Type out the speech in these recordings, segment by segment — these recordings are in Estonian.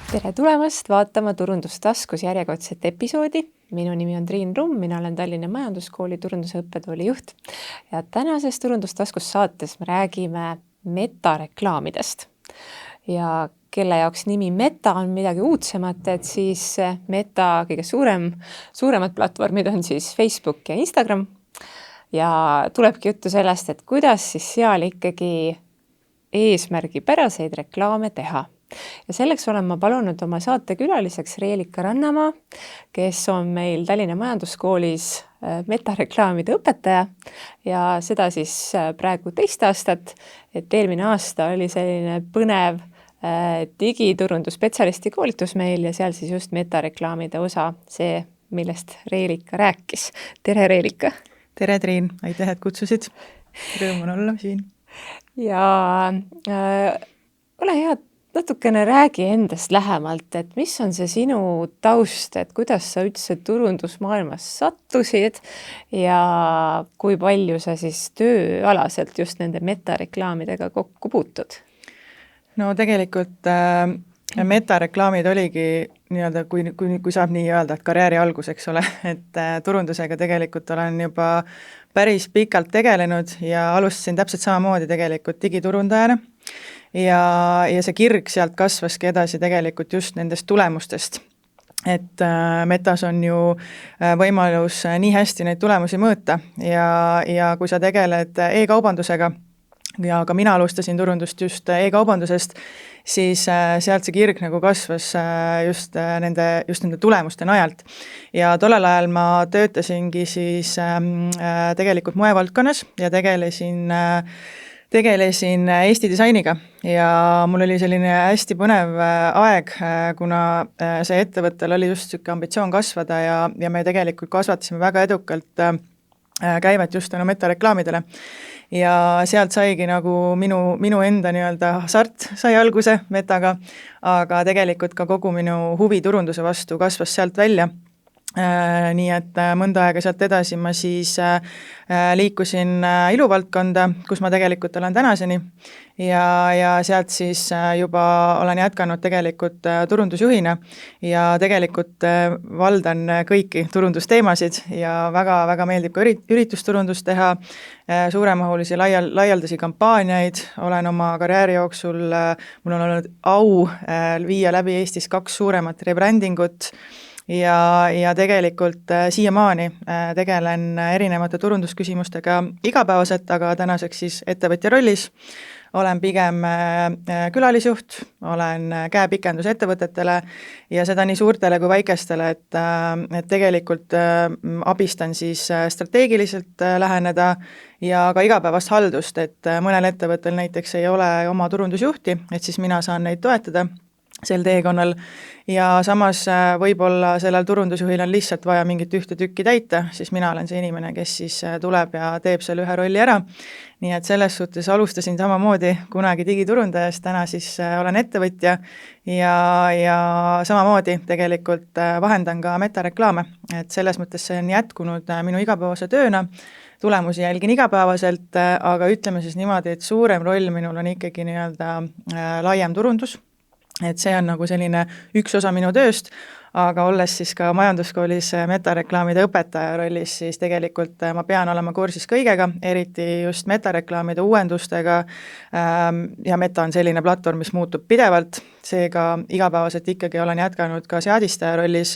Tere tulemast vaatama Turundustaskus järjekordset episoodi. Minu nimi on Triin Rumm, mina olen Tallinna Majanduskooli turunduse õppetooli juht. Ja tänases Turundustaskus saates me räägime metareklaamidest. Ja kelle jaoks nimi Meta on midagi uudsemat, et siis Meta kõige suuremad platvormid on siis Facebook ja Instagram. Ja tulebki juttu sellest, et kuidas siis seal ikkagi eesmärgipäraseid reklaame teha. Ja selleks olen ma palunud oma saatekülaliseks Reelika Rannamaa, kes on meil Tallinna Majanduskoolis metareklaamide õpetaja ja seda siis praegu 2 aastat, et eelmine aasta oli selline põnev digiturundusspetsialisti koolitus meil ja seal siis just metareklaamide osa, see, millest Reelika rääkis. Tere, Reelika! Tere, Triin! Aitäh, et kutsusid. Rõõm on olla siin. Ja ole hea, natukene räägi endast lähemalt, et mis on see sinu taust, et kuidas sa üldse turundusmaailmas sattusid ja kui palju sa siis tööalaselt just nende metareklaamidega kokku puutud? No tegelikult metareklaamid oligi nii-öelda, kui saab nii öelda, et karjääri algus, eks ole, et turundusega tegelikult olen juba päris pikalt tegelenud ja alustasin täpselt samamoodi tegelikult digiturundajana. Ja see kirg sealt kasvaski edasi tegelikult just nendest tulemustest. Et Metas on ju võimalus nii hästi neid tulemusi mõõta ja kui sa tegeled e-kaubandusega ja ka mina alustasin turundust just e-kaubandusest, siis sealt see kirg nagu kasvas just nende tulemuste najalt. Ja tollel ajal ma töötasingi siis tegelikult moevaldkonnas ja tegelesin Eesti disainiga ja mul oli selline hästi põnev aeg, kuna see ettevõttel oli just selline ambitsioon kasvada ja me tegelikult kasvatasime väga edukalt käivet just tänu metareklaamidele. Ja sealt saigi nagu minu enda nii-öelda hasart sai alguse metaga, aga tegelikult ka kogu minu huvi turunduse vastu kasvas sealt välja. Nii et mõnda aega sealt edasi ma siis liikusin iluvaldkonda, kus ma tegelikult olen tänaseni ja sealt siis juba olen jätkanud tegelikult turundusjuhina ja tegelikult valdan kõiki turundusteemasid ja väga meeldib ka üritusturundust teha, suuremahulisi laialdasi kampaaniaid, olen oma karjääri jooksul, mul on olnud au viia läbi Eestis 2 suuremat rebrandingut ja tegelikult siiamaani tegelen erinevate turundusküsimustega igapäevaselt, aga tänaseks siis ettevõtja rollis. Olen pigem külalisjuht, olen käepikendus ettevõtetele ja seda nii suurtele kui väikestele, et tegelikult abistan siis strateegiliselt läheneda ja ka igapäevast haldust, et mõnel ettevõttel näiteks ei ole oma turundusjuhti, et siis mina saan neid toetada sel teekonnal ja samas võib-olla sellel turundusjuhil on lihtsalt vaja mingit ühte tükki täita, siis mina olen see inimene, kes siis tuleb ja teeb selle ühe rolli ära. Nii et selles suhtes alustasin samamoodi kunagi digiturundajast, täna siis olen ettevõtja ja samamoodi tegelikult vahendan ka metareklaame, et selles mõttes see on jätkunud minu igapäevase tööna, tulemusi jälgin igapäevaselt, aga ütleme siis niimoodi, et suurem roll minul on ikkagi nii-öelda laiem turundus. Et see on nagu selline üks osa minu tööst, aga olles siis ka majanduskoolis metareklaamide õpetaja rollis, siis tegelikult ma pean olema kursis kõigega, eriti just metareklaamide uuendustega ja Meta on selline platvorm, mis muutub pidevalt, seega igapäevaselt ikkagi olen jätkanud ka seadistaja rollis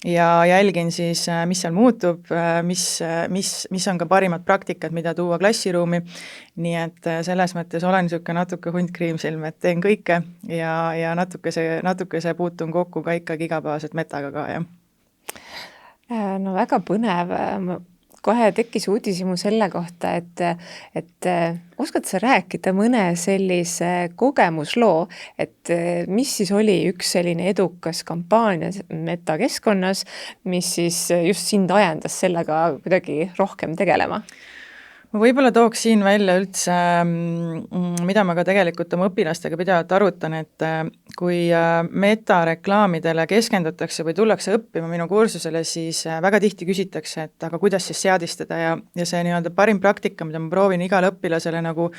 ja jälgin siis, mis seal muutub, mis on ka parimad praktikad, mida tuua klassiruumi, nii et selles mõttes olen natuke hunt kriimsilm, et teen kõike ja natukese puutun kokku ka ikkagi igapäevaselt metaga ka, jah. No väga põnev. Kohe tekkis uudishimu selle kohta, et oskad sa rääkida mõne sellise kogemusloo, et mis siis oli üks selline edukas kampaania metakeskkonnas, mis siis just sind ajendas sellega kuidagi rohkem tegelema? ma võib-olla tooks siin välja üldse, mida ma ka tegelikult oma õpilastega pidevalt arutan, et kui metareklaamidele keskendutakse või tullakse õppima minu kursusele, siis väga tihti küsitakse, et aga kuidas siis seadistada ja see nii-öelda parim praktika, mida ma proovin igale õpilasele nagu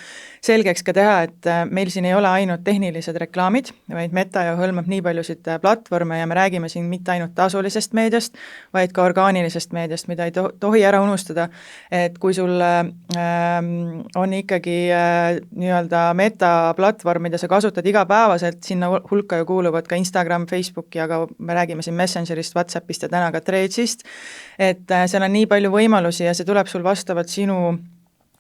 selgeks ka teha, et meil siin ei ole ainult tehnilised reklaamid, vaid meta ju hõlmab nii paljusid platvorme ja me räägime siin mitte ainult tasulisest meediast, vaid ka orgaanilisest meediast, mida ei tohi ära unustada, et kui sul on ikkagi nii-öelda metaplatvorm, mida sa kasutad igapäevaselt, sinna hulka ju kuuluvad ka Instagram, Facebook ja ka me räägime siin Messengerist, WhatsAppist ja täna ka Threadsist, et seal on nii palju võimalusi ja see tuleb sul vastavalt sinu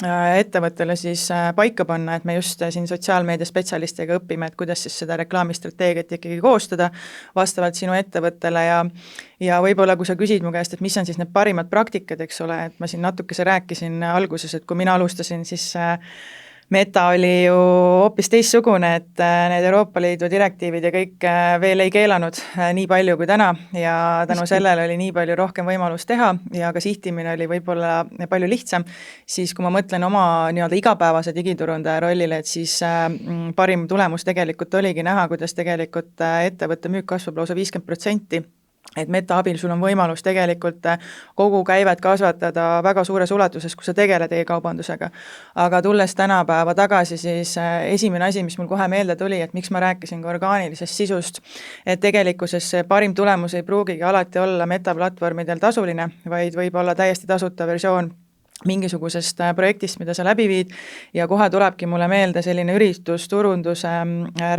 ettevõttele siis paika panna, et me just siin sotsiaalmeedia spetsialistidega õpime, et kuidas siis seda reklaamistrateegiat ikkagi koostada vastavalt sinu ettevõttele ja võib-olla, kui sa küsid mu käest, et mis on siis need parimad praktikad, eks ole, et ma siin natukese rääkisin alguses, et kui mina alustasin, siis meta oli ju hoopis teistsugune, et need Euroopa Liidu direktiivid ja kõik veel ei keelanud nii palju kui täna ja tänu sellele oli nii palju rohkem võimalust teha ja ka sihtimine oli võib-olla palju lihtsam, siis kui ma mõtlen oma nii-öelda igapäevase digiturundaja rollile, et siis parim tulemus tegelikult oligi näha, kuidas tegelikult ettevõtte müük kasvab lausa 50%, et meta abil sul on võimalus tegelikult kogu käivet kasvatada väga suures ulatuses, kui sa tegeled e-kaubandusega. Aga tulles tänapäeva tagasi, siis esimene asi, mis mul kohe meelde tuli, et miks ma rääkisin ka orgaanilisest sisust, et tegelikkuses see parim tulemus ei pruugigi alati olla metaplatvormidel tasuline, vaid võib olla täiesti tasuta versioon mingisugusest projektist, mida sa läbi viid ja kohe tulebki mulle meelde selline üritusturunduse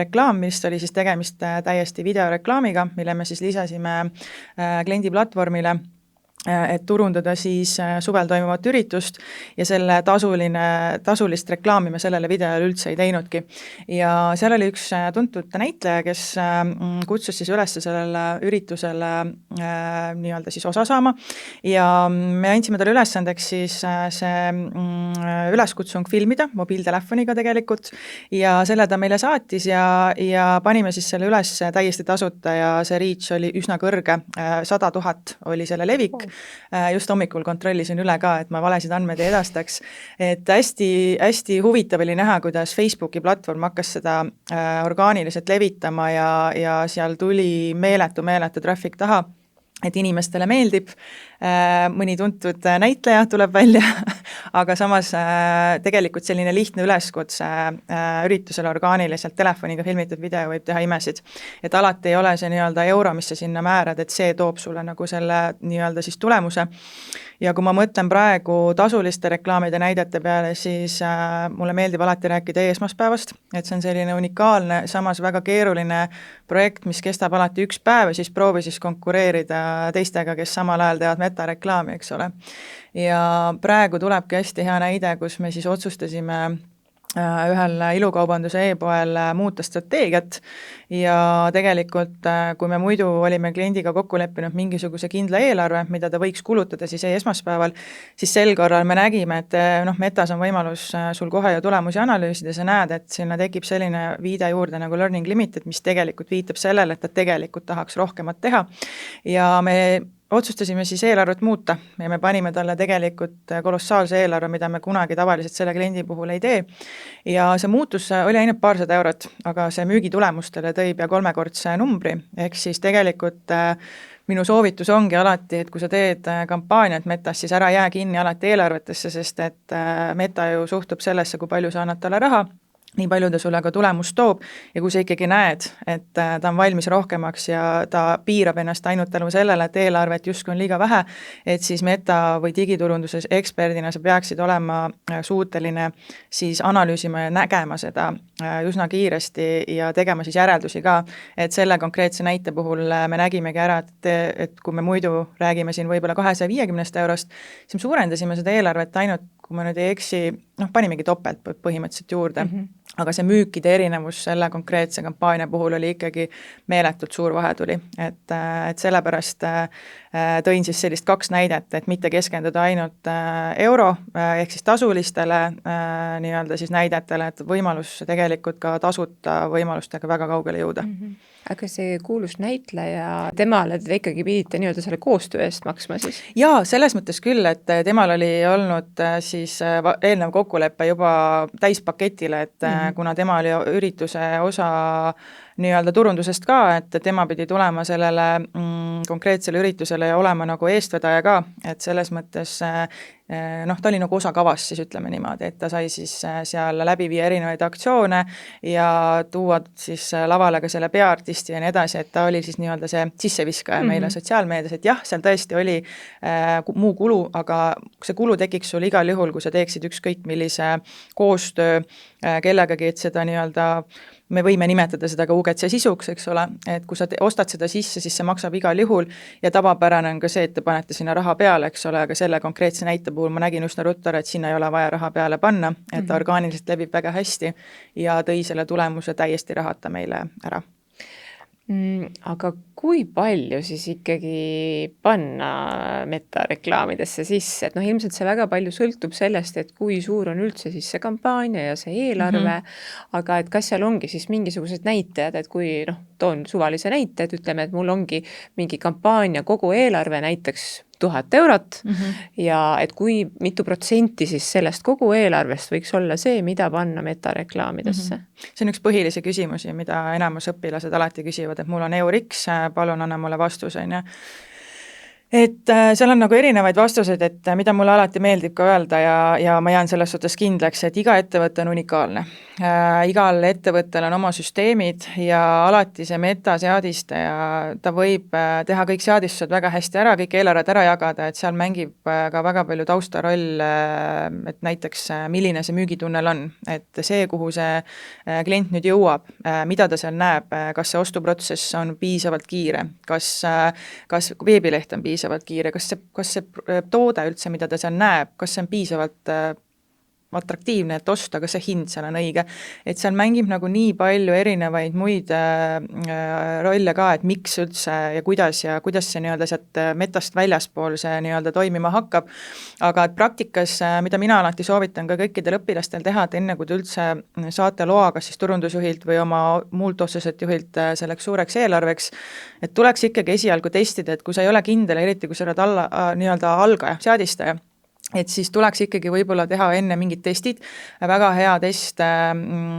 reklaam, mis oli siis tegemist täiesti videoreklaamiga, mille me siis lisasime kliendi platvormile, et turundada siis suvel toimuvat üritust ja selle tasulist reklaami me sellele videole üldse ei teinudki. Ja seal oli üks tuntud näitleja, kes kutsus siis üles sellele üritusele nii-öelda siis osa saama ja me andsime talle ülesandeks siis see üleskutsung filmida mobiiltelefoniga tegelikult ja selle ta meile saatis ja panime siis selle üles täiesti tasuta ja see reach oli üsna kõrge, 100 000 oli selle levik. Just hommikul kontrollisin üle ka, et ma valesid andmeid ei edastaks, et hästi huvitav oli näha, kuidas Facebooki platvorm hakkas seda orgaaniliselt levitama ja seal tuli meeletu traffic taha, et inimestele meeldib, mõni tuntud näitleja tuleb välja, aga samas tegelikult selline lihtne üleskutse üritusele orgaaniliselt telefoniga filmitud video võib teha imesid. Et alati ei ole see nii-öelda euro, mis sa sinna määrad, et see toob sulle nagu selle nii-öelda siis tulemuse. Ja kui ma mõtlen praegu tasuliste reklaamide näidete peale, siis mulle meeldib alati rääkida e-esmaspäevast, et see on selline unikaalne, samas väga keeruline projekt, mis kestab alati üks päev ja siis proovi siis konkureerida teistega, kes samal ajal teevad metareklaami, eks ole. Ja praegu tulebki hästi hea näide, kus me siis otsustasime ühel ilukaubanduse e-poel muuta strateegiat ja tegelikult, kui me muidu olime kliendiga kokku leppinud mingisuguse kindla eelarve, mida ta võiks kulutada siis esmaspäeval, siis sel korral me nägime, et metas on võimalus sul kohe ju tulemusi analüüsida, sa näed, et sinna tekib selline viide juurde nagu learning limited, mis tegelikult viitab sellele, et ta tegelikult tahaks rohkemat teha ja me otsustasime siis eelarvet muuta ja me panime talle tegelikult kolossaalse eelarve, mida me kunagi tavaliselt selle kliendi puhul ei tee. Ja see muutus oli ainult paarsada eurot, aga see müügitulemustele tõi pea 3-kordse numbri, ehk siis tegelikult minu soovitus ongi alati, et kui sa teed kampaaniat metas, siis ära jää kinni alati eelarvetesse, sest et meta ju suhtub sellesse, kui palju sa annad talle raha, nii palju ta sulle ka tulemust toob ja kui sa ikkagi näed, et ta on valmis rohkemaks ja ta piirab ennast ainult tänu sellele, et eelarvet justkui on liiga vähe, et siis meta- või digiturunduses eksperdina sa peaksid olema suuteline siis analüüsima ja nägema seda üsna kiiresti ja tegema siis järeldusi ka, et selle konkreetse näite puhul me nägimegi ära, et kui me muidu räägime siin võib-olla 250 eurost, siis me suurendasime seda eelarvet ainult, kui ma nüüd ei eksi, panimegi topelt põhimõtteliselt juurde aga see müükide erinevus selle konkreetse kampaania puhul oli ikkagi meeletult suur vahe tuli, et sellepärast tõin siis sellist 2 näidet, et mitte keskenduda ainult euro ehk siis tasulistele nii-öelda siis näidetele, et võimalus tegelikult ka tasuta võimalustega väga kaugele jõuda. Aga see kuulus näitleja, temale te ikkagi pidite nii-öelda selle koostöö eest maksma siis? Jaa, selles mõttes küll, et temal oli olnud siis eelnev kokkulepe juba täispaketile, et kuna tema oli ürituse osa nii-öelda turundusest ka, et tema pidi tulema sellele konkreetsele üritusele ja olema nagu eestvedaja ka, et selles mõttes ta oli nagu osa kavast siis ütleme niimoodi, et ta sai siis seal läbi viia erinevaid aktsioone ja tuua siis lavale ka selle peaartisti ja nii edasi, et ta oli siis nii-öelda see sisseviskaja meile sotsiaalmeedias, et jah, seal tõesti oli muu kulu, aga see kulu tekiks sul igal juhul, kui sa teeksid ükskõik millise koostöö kellegagi, et seda nii-öelda me võime nimetada seda ka UGC sisuks, eks ole, et kui sa ostad seda sisse, siis see maksab igal juhul ja tavapärane on ka see, et te panete sinna raha peale, eks ole, aga selle konkreetse näite puhul ma nägin üsna ruttu ära, et sinna ei ole vaja raha peale panna, et orgaaniliselt levib väga hästi ja tõi selle tulemuse täiesti rahata meile ära. Aga kui palju siis ikkagi panna metareklaamidesse sisse, et ilmselt see väga palju sõltub sellest, et kui suur on üldse siis see kampaania ja see eelarve, aga et kas seal ongi siis mingisugused näitajad, et kui toon suvalise näite, et ütleme, et mul ongi mingi kampaania kogu eelarve näiteks 1000 eurot ja et kui mitu protsenti siis sellest kogu eelarvest võiks olla see, mida panna metareklaamidesse? See on üks põhilisi küsimusi, mida enamus õpilased alati küsivad, et mul on EUR-X, palun anna mulle vastus, on ju. Et seal on nagu erinevaid vastuseid, et mida mulle alati meeldib ka öelda ja ma jään selles suhtes kindlaks, et iga ettevõte on unikaalne. Igal ettevõttel on oma süsteemid ja alati see metaseadistaja, ta võib teha kõik seadistused väga hästi ära, kõik eelarved ära jagada, et seal mängib ka väga palju taustaroll, et näiteks milline see müügitunnel on, et see, kuhu see klient nüüd jõuab, mida ta seal näeb, kas see ostuprotsess on piisavalt kiire, kas veebileht on piisavalt kiire, kas see toode üldse, mida ta seal näeb, kas see on piisavalt atraktiivne, et osta, kas see hind seal on õige, et seal mängib nagu nii palju erinevaid muid rolle ka, et miks üldse ja kuidas see nii-öelda sealt metast väljaspool see nii-öelda toimima hakkab, aga et praktikas, mida mina alati soovitan ka kõikidel õpilastel teha, et enne kui te üldse saate loa, kas siis turundusjuhilt või oma muult otseselt juhilt selleks suureks eelarveks, et tuleks ikkagi esialgu testida, et kui sa ei ole kindel, eriti kui sa oled nii-öelda algaja, seadistaja, et siis tuleks ikkagi võib-olla teha enne mingid testid, väga hea test,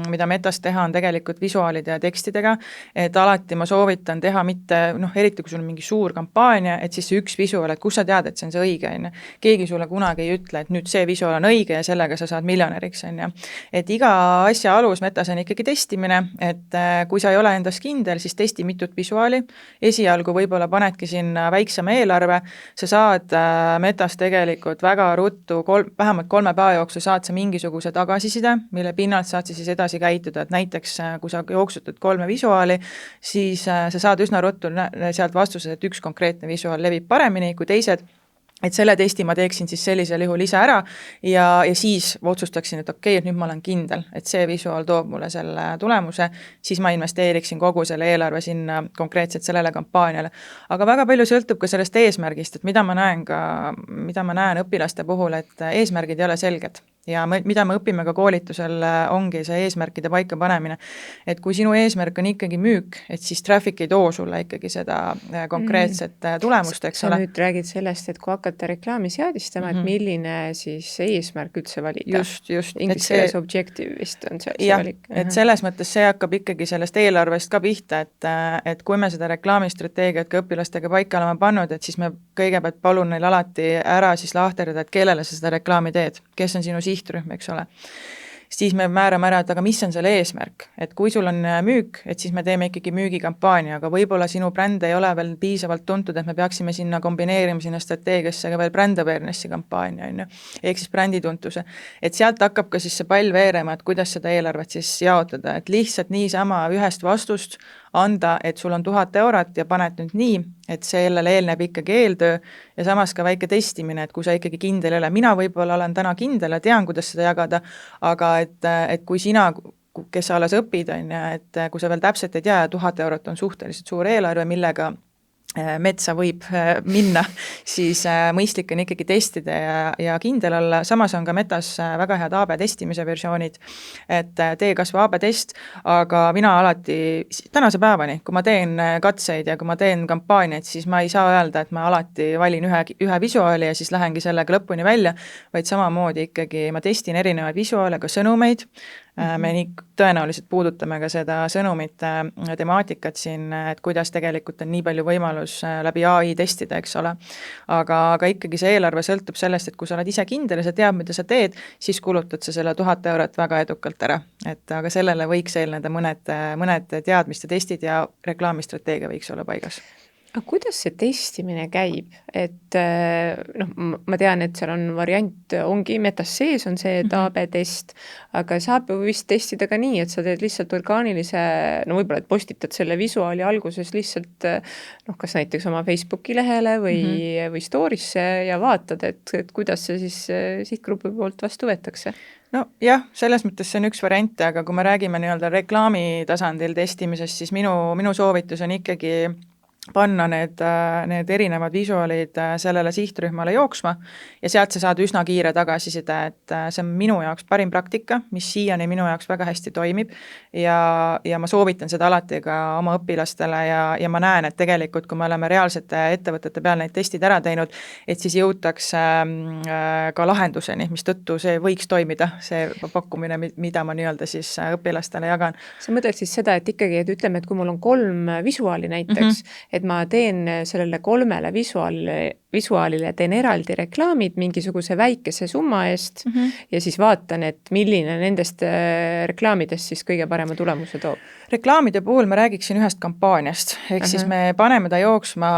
mida metas teha, on tegelikult visuaalide ja tekstidega, et alati ma soovitan teha mitte, eriti kui sul on mingi suur kampaania, et siis see üks visuaal, et kus sa tead, et see on see õige, on ju. Keegi sulle kunagi ei ütle, et nüüd see visuaal on õige ja sellega sa saad miljonäriks, on ju. Et iga asja alus metas on ikkagi testimine, et kui sa ei ole endas kindel, siis testi mitut visuaali, esialgu võib-olla panedki sinna väiksema eelarve, sa saad metas tegelikult väga ruttu, vähemalt 3 päeva jooksul saad sa mingisuguse tagasiside, mille pinnalt saad siis edasi käituda, et näiteks kui sa jooksutad 3 visuaali, siis sa saad üsna ruttu sealt vastused, et üks konkreetne visuaal levib paremini kui teised, et selle testi ma teeksin siis sellisel juhul ise ära ja siis otsustaksin, et okei, et nüüd ma olen kindel, et see visuaal toob mulle selle tulemuse, siis ma investeeriksin kogu selle eelarve sinna konkreetselt sellele kampaaniale. Aga väga palju sõltub ka sellest eesmärgist, et mida ma näen õpilaste puhul, et eesmärgid ei ole selged. Ja mida me õpime ka koolitusel, ongi see eesmärkide paika panemine. Et kui sinu eesmärk on ikkagi müük, et siis traffic ei too sulle ikkagi seda konkreetset tulemust, eks ole. Sa nüüd räägid sellest, et kui hakata reklaami seadistama, et milline siis eesmärk üldse valida. Just. Inglise keeles objective vist on see valik. Et selles mõttes see hakkab ikkagi sellest eelarvest ka pihta, et kui me seda reklaamistrateegiat ka õpilastega paika oleme pannud, et siis me kõigepealt palun neil alati ära siis lahterdada, et kellele sa seda reklaami teed, kes on sinu sihtrühm, eks ole. Siis me määrame ära, et aga mis on selle eesmärk, et kui sul on müük, et siis me teeme ikkagi müügikampaania, aga võib-olla sinu bränd ei ole veel piisavalt tuntud, et me peaksime sinna kombineerima sinna strateegiasse ka veel brand awareness'i kampaania, on ju, ehk siis brändituntuse. Et sealt hakkab ka siis see pall veerema, et kuidas seda eelarvet siis jaotada, et lihtsalt niisama ühest vastust anda, et sul on 1000 eurot ja paned nüüd nii, et sellele eelneb ikkagi eeltöö ja samas ka väike testimine, et kui sa ikkagi kindel ei ole, mina võib-olla olen täna kindel ja tean, kuidas seda jagada, aga et kui sina, kes sa alles õpid, on ja et kui sa veel täpselt ei tea, 1000 eurot on suhteliselt suur eelarve, millega metsa võib minna, siis mõistlik on ikkagi testida ja kindel olla, samas on ka Metas väga head AB testimise versioonid, et tee kas või AB test, aga mina alati tänase päevani, kui ma teen katseid ja kui ma teen kampaaniaid, siis ma ei saa öelda, et ma alati valin ühe visuaali ja siis lähengi sellega lõpuni välja, vaid samamoodi ikkagi ma testin erinevaid visuaale, ka sõnumeid, me nii tõenäoliselt puudutame ka seda sõnumite temaatikat siin, et kuidas tegelikult on nii palju võimalus läbi AI testida, eks ole. Aga ikkagi see eelarve sõltub sellest, et kui sa oled ise kindel ja sa tead, mida sa teed, siis kulutad sa selle 1000 eurot väga edukalt ära. Aga sellele võiks eelneda mõned teadmiste testid ja reklaamistrateegia võiks olla paigas. Aga kuidas see testimine käib? Et ma tean, et seal on variant, ongi Metas sees on see AB test, aga saab ju vist testida ka nii, et sa teed lihtsalt orgaanilise, võib-olla et postitad selle visuaali alguses lihtsalt kas näiteks oma Facebooki lehele või story'sse ja vaatad, et kuidas see siis sihtgrupi poolt vastu võetakse. No jah, selles mõttes see on üks variant, aga kui me räägime nii-öelda reklaami tasandil testimisest, siis minu soovitus on ikkagi panna need erinevad visuaalid sellele sihtrühmale jooksma ja sealt sa saad üsna kiire tagasiside, et see on minu jaoks parim praktika, mis siiani minu jaoks väga hästi toimib ja ma soovitan seda alati ka oma õpilastele ja ma näen, et tegelikult kui me oleme reaalsete ettevõtete peal neid testid ära teinud, et siis jõutakse ka lahenduseni, mis tõttu see võiks toimida, see pakkumine, mida ma nii-öelda siis õpilastele jagan. Sa mõtled siis seda, et ikkagi, et ütleme, et kui mul on 3 visuaali näiteks, et ma teen sellele 3 visuaalile teen eraldi reklaamid mingisuguse väikese summa eest ja siis vaatan, et milline nendest reklaamidest siis kõige parema tulemuse toob. Reklaamide puhul ma räägiksin ühest kampaaniast, ehk siis me paneme ta jooksma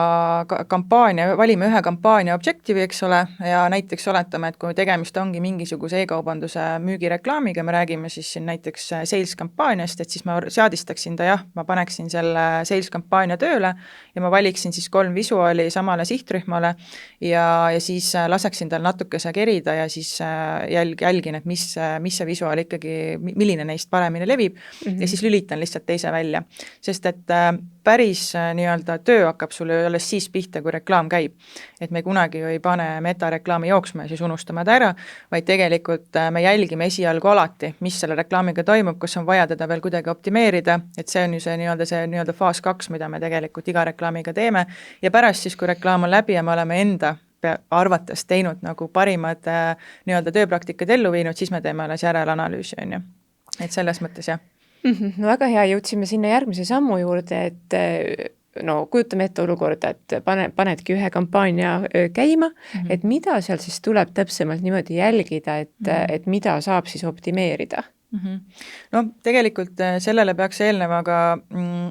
kampaania, valime ühe kampaania objektiivi, eks ole, ja näiteks oletame, et kui tegemist ongi mingisuguse e-kaubanduse müügireklaamiga, me räägime siis siin näiteks sales kampaaniast, et siis ma seadistaksin ta ma paneksin selle sales kampaania tööle ja ma valiksin siis 3 visuaali samale sihtrühmale ja siis laseksin tal natukese kerida ja siis jälgin, et mis see visuaal ikkagi, milline neist paremini levib ja siis lülitan lihtsalt teise välja, sest et päris nii-öelda töö hakkab sulle alles siis pihta, kui reklaam käib. Et me kunagi ju ei pane metareklaami jooksma ja siis unustame ta ära, vaid tegelikult me jälgime esialgu alati, mis selle reklaamiga toimub, kas on vaja teda veel kuidagi optimeerida, et see on ju see nii-öelda faas 2, mida me tegelikult iga reklaamiga teeme ja pärast siis, kui reklaam on läbi ja me oleme enda arvates teinud nagu parimad nii-öelda tööpraktikad ellu viinud, siis me teeme alles järelanalüüsi, on ju. Et selles mõttes jah. No väga hea, jõudsime sinna järgmise sammu juurde, et kujutame ette olukorda, et panedki ühe kampaania käima, et mida seal siis tuleb täpsemalt niimoodi jälgida, et mida saab siis optimeerida? No tegelikult sellele peaks eelneva ka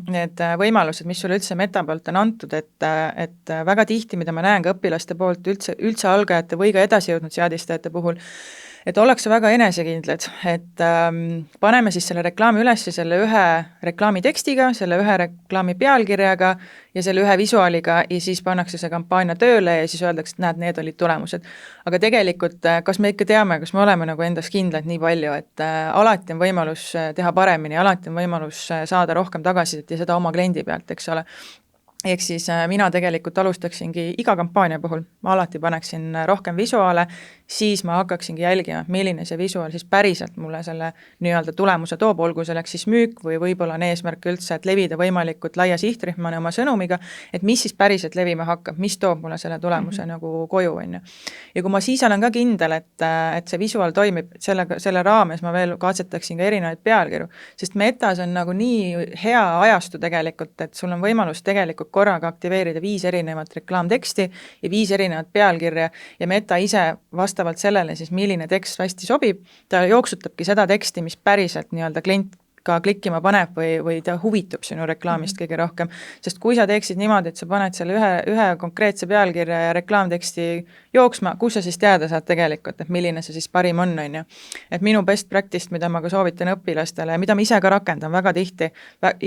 need võimalused, mis sulle üldse Meta poolt on antud, et väga tihti, mida ma näen ka õpilaste poolt üldse algajate või ka edasijõudnud seadistajate puhul, et ollakse väga enesekindlad, et paneme siis selle reklaami üles selle ühe reklaami tekstiga, selle ühe reklaami pealkirjaga ja selle ühe visuaaliga ja siis pannakse see kampaania tööle ja siis öeldakse, et näed, need olid tulemused. Aga tegelikult, kas me ikka teame, kas me oleme nagu endas kindlad nii palju, et alati on võimalus teha paremini, alati on võimalus saada rohkem tagasisidet ja seda oma kliendi pealt, eks ole. Ehk siis mina tegelikult alustaksingi iga kampaania puhul, ma alati paneksin rohkem visuaale, siis ma hakkaksingi jälgima, milline see visuaal siis päriselt mulle selle nii-öelda tulemuse toob, olgu selleks siis müük või võib-olla on eesmärk üldse, et levida võimalikult laia sihtrühmane oma sõnumiga, et mis siis päriselt levima hakkab, mis toob mulle selle tulemuse nagu koju, on ju. Ja kui ma siis olen ka kindel, et see visuaal toimib, selle raames ma veel katsetaksin ka erinevaid pealkirju, sest Metas on nagu nii hea ajastu tegelikult, et sul on võimalus tegelikult korraga aktiveerida 5 erinevat reklaamteksti ja 5 erinevat pealkirja ja Meta ise vastavalt sellele siis, milline tekst hästi sobib, ta jooksutabki seda teksti, mis päriselt nii-öelda klient ka klikkima paneb või ta huvitub sinu reklaamist kõige rohkem. Sest kui sa teeksid niimoodi, et sa paned selle ühe konkreetse pealkirja ja reklaamteksti jooksma, kus sa siis teada saad tegelikult, et milline see siis parim on ju. Et minu best practice, mida ma ka soovitan õpilastele ja mida ma ise ka rakendan väga tihti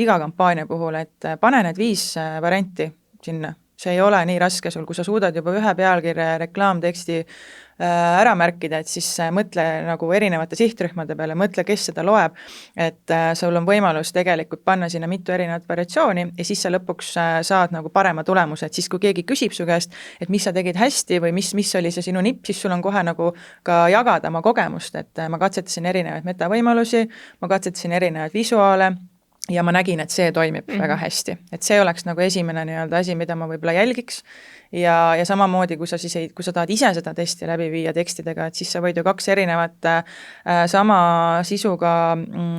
iga kampaania puhul, et pane need 5 varianti sinna. See ei ole nii raske sul, kui sa suudad juba ühe pealkirja ja reklaamteksti ära märkida, et siis mõtle nagu erinevate sihtrühmade peale, mõtle, kes seda loeb, et sul on võimalus tegelikult panna sinna mitu erinevat variatsiooni ja siis sa lõpuks saad nagu parema tulemuse, et siis kui keegi küsib su käest, et mis sa tegid hästi või mis oli see sinu nipp, siis sul on kohe nagu ka jagada oma kogemust, et ma katsetasin erinevaid metavõimalusi, ma katsetasin erinevaid visuaale, ja ma nägin, et see toimib väga hästi. Et see oleks nagu esimene nii-öelda asi, mida ma võib-olla jälgiks ja samamoodi, kui sa tahad ise seda testi läbi viia tekstidega, et siis sa võid ju 2 erinevat sama sisuga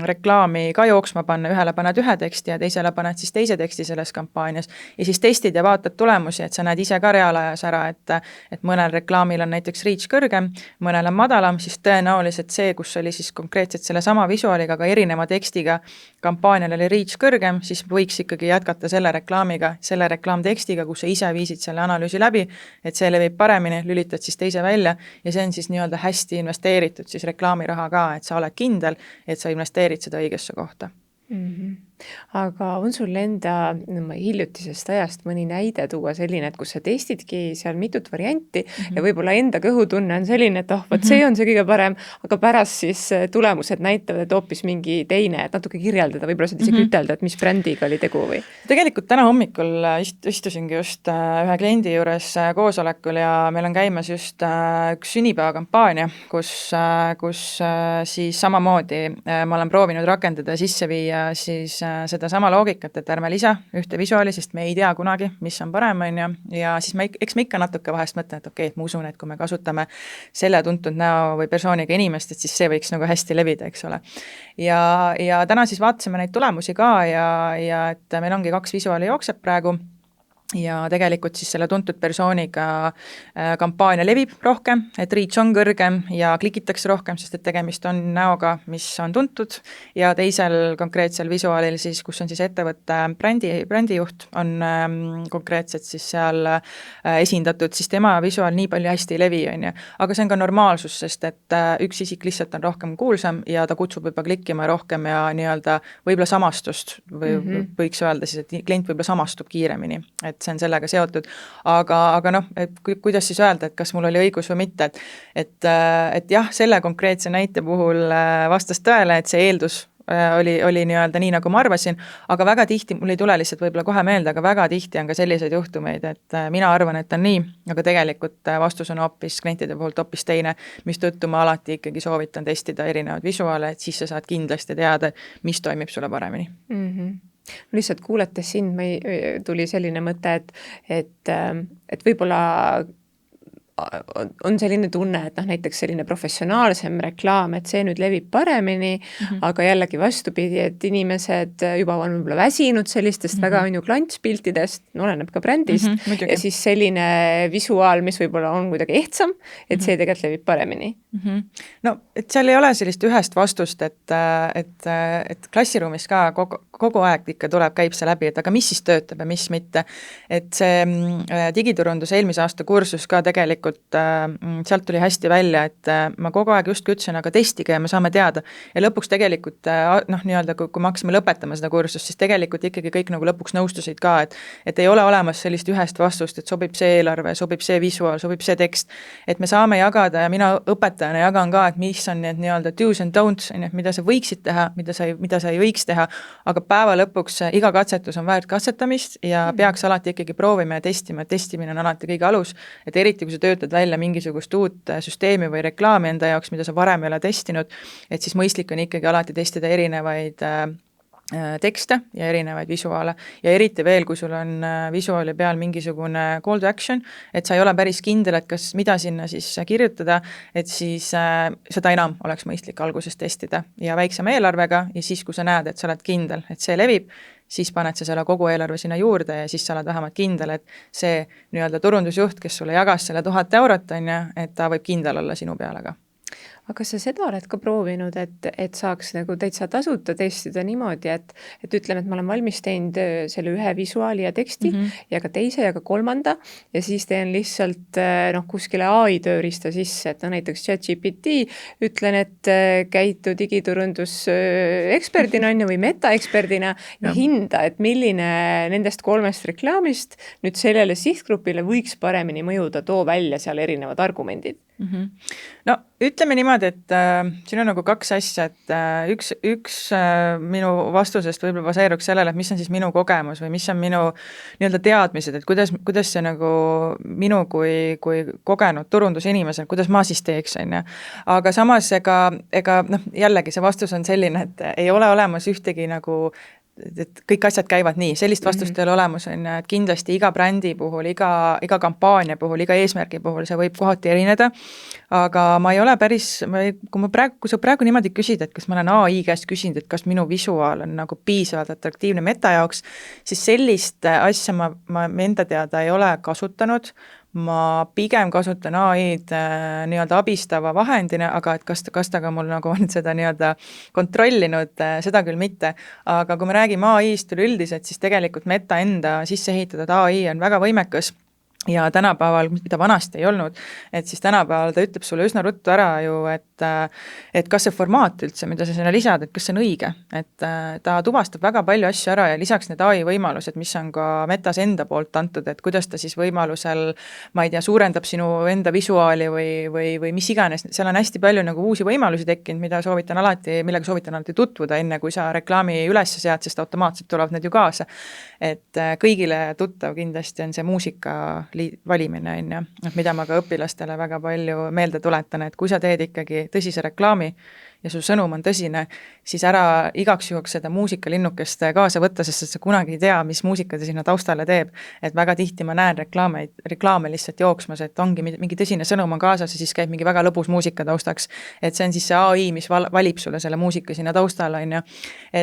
reklaami ka jooksma panna, ühele paned ühe teksti ja teisele paned siis teise teksti selles kampaanias ja siis testid ja vaatad tulemusi, et sa näed ise ka reaalajas ära, et mõnel reklaamil on näiteks reach kõrgem, mõnel on madalam, siis tõenäoliselt see, kus oli siis konkreetselt selle sama visuaaliga, aga erineva tekstiga kampaanial oli reach kõrgem, siis võiks ikkagi jätkata selle reklaamiga, selle reklaamtekstiga, kus sa ise viisid selle analüüsi läbi, et see levib paremini, lülitad siis teise välja ja see on siis nii-öelda hästi investeeritud siis reklaamiraha ka, et sa oled kindel, et sa investeerid seda õigesse kohta. Aga on sul enda hiljutisest ajast mõni näide tuua selline, et kus sa testidki seal mitut varianti ja võib-olla enda kõhutunne on selline, et vot see on see kõige parem, aga pärast siis tulemused näitavad, et hoopis mingi teine, et natuke kirjeldada, võib-olla saad isegi ütelda, et mis brändiga oli tegu või? Tegelikult täna hommikul istusingi just ühe kliendi juures koosolekul ja meil on käimas just üks sünnipäevakampaania, kus siis samamoodi ma olen proovinud rakendada ja sisse viia siis seda sama loogikat, et ärme lisa ühte visuaali, sest me ei tea kunagi, mis on parem, on ju, ja siis eks me ikka natuke vahest mõtlen, et okei, et ma usun, et kui me kasutame selle tuntud näo või persooniga inimest, et siis see võiks nagu hästi levida, eks ole. Ja täna siis vaatasime neid tulemusi ka ja et meil ongi 2 visuaali jookseb praegu ja tegelikult siis selle tuntud persooniga kampaania levib rohkem, et reach on kõrgem ja klikitakse rohkem, sest et tegemist on näoga, mis on tuntud ja teisel konkreetsel visuaalil siis, kus on siis ettevõtte brändijuht, on konkreetselt siis seal esindatud, siis tema visuaal nii palju hästi ei levi, on ju. Aga see on ka normaalsus, sest et üks isik lihtsalt on rohkem kuulsam ja ta kutsub juba klikkima rohkem ja nii-öelda võib-olla samastust või võiks öelda siis, et klient võib-olla samastub kiiremini, et see on sellega seotud, aga noh, et kuidas siis öelda, et kas mul oli õigus või mitte, et jah, selle konkreetse näite puhul vastas tõele, et see eeldus oli nii-öelda nii, nagu ma arvasin, aga väga tihti, mul ei tule lihtsalt võib-olla kohe meelde, aga väga tihti on ka selliseid juhtumeid, et mina arvan, et on nii, aga tegelikult vastus on hoopis klientide poolt hoopis teine, mistõttu ma alati ikkagi soovitan testida erinevaid visuaale, et siis sa saad kindlasti teada, mis toimib sulle paremini. Lihtsalt kuulates sind, tuli selline mõte, et võib-olla on selline tunne, et näiteks selline professionaalsem reklaam, et see nüüd levib paremini, aga jällegi vastupidi, et inimesed juba on võib-olla väsinud sellistest väga klantspiltidest, oleneb ka brändist, ja siis selline visuaal, mis võib-olla on kuidagi ehtsam, et see tegelikult levib paremini. No, et seal ei ole sellist ühest vastust, et klassiruumis ka kogu aeg ikka käib see läbi, et aga mis siis töötab ja mis mitte. Et see digiturundus eelmise aasta kursus ka tegelikult sealt tuli hästi välja, et ma kogu aeg just ütlesin, aga testige ja me saame teada. Ja lõpuks tegelikult, nii-öelda, kui me hakkasime lõpetama seda kursust, siis tegelikult ikkagi kõik nagu lõpuks nõustusid ka, et ei ole olemas sellist ühest vastust, et sobib see eelarve, sobib see visuaal, sobib see tekst, et me saame jagada ja mina õpetajana jagan ka, et mis on need nii-öelda do's and don'ts, mida sa võiksid teha, mida sa ei võiks teha, aga päeva lõpuks iga katsetus on väärt katsetamist ja peaks alati ikkagi proovima ja testima, et testimine on alati kõige alus, et eriti kui sa töötad välja mingisugust uut süsteemi või reklaami enda jaoks, mida sa varem ei ole testinud, et siis mõistlik on ikkagi alati testida erinevaid tekste ja erinevaid visuaale ja eriti veel, kui sul on visuaali peal mingisugune call to action, et sa ei ole päris kindel, et kas mida sinna siis kirjutada, et siis seda enam oleks mõistlik alguses testida ja väiksema eelarvega ja siis, kui sa näed, et sa oled kindel, et see levib, siis paned sa selle kogu eelarve sinna juurde ja siis sa oled vähemalt kindel, et see nii-öelda turundusjuht, kes sulle jagas selle 1000 eurot, on ju, et ta võib kindel olla sinu peale ka. aga kas sa seda oled ka proovinud, et saaks nagu täitsa tasuta testida niimoodi, et ütlen, et ma olen valmis teinud selle ühe visuaali ja teksti ja ka teise ja ka kolmanda ja siis teen lihtsalt kuskile AI tööriista sisse, et näiteks ChatGPT ütlen, et käitu digiturundus eksperdina on ju või metaeksperdina ja hinda, et milline nendest 3 reklaamist nüüd sellele sihtgrupile võiks paremini mõjuda, too välja seal erinevad argumendid. No ütleme niimoodi, et siin on nagu 2 asja, et üks minu vastusest võib-olla baseeruks sellele, et mis on siis minu kogemus või mis on minu nii-öelda teadmised, et kuidas see nagu minu kui kogenud turundusinimesel, kuidas ma siis teeks, on ju. Aga samas ega jällegi see vastus on selline, et ei ole olemas ühtegi nagu et kõik asjad käivad nii, sellist vastust ei ole olemas, on ju, et kindlasti iga brändi puhul, iga kampaania puhul, iga eesmärgi puhul see võib kohati erineda, aga ma ei ole päris, kui sa praegu niimoodi küsid, et kas ma olen AI käest küsinud, et kas minu visuaal on nagu piisavalt atraktiivne meta jaoks, siis sellist asja ma enda teada ei ole kasutanud. Ma pigem kasutan AI-d nii-öelda abistava vahendina, aga et kas ta ka mul nagu on seda nii-öelda kontrollinud, seda küll mitte. Aga kui me räägime AI-st üleüldiselt, siis tegelikult meta enda sisse ehitatud AI on väga võimekas ja tänapäeval, mida vanasti ei olnud, et siis tänapäeval ta ütleb sulle üsna ruttu ära ju, et kas see formaat üldse, mida sa sinna lisad, et kas see on õige, et ta tuvastab väga palju asju ära ja lisaks need AI võimalused, mis on ka metas enda poolt antud, et kuidas ta siis võimalusel, ma ei tea, suurendab sinu enda visuaali või mis iganes, seal on hästi palju nagu uusi võimalusi tekkinud, millega soovitan alati tutvuda, enne kui sa reklaami üles sead, sest automaatselt tulevad need ju kaasa. Et kõigile tuttav kindlasti on see muusika valimine, on ju, mida ma ka õpilastele väga palju meelde tuletan, et kui sa teed ikkagi tõsise reklaami ja su sõnum on tõsine, siis ära igaks juhuks seda muusikalinnukest kaasa võtta, sest sa kunagi ei tea, mis muusika ta sinna taustale teeb. Et väga tihti ma näen reklaame lihtsalt jooksmas, et ongi mingi tõsine sõnum on kaasas ja siis käib mingi väga lõbus muusika taustaks. Et see on siis see AI, mis valib sulle selle muusika sinna taustale, on ju.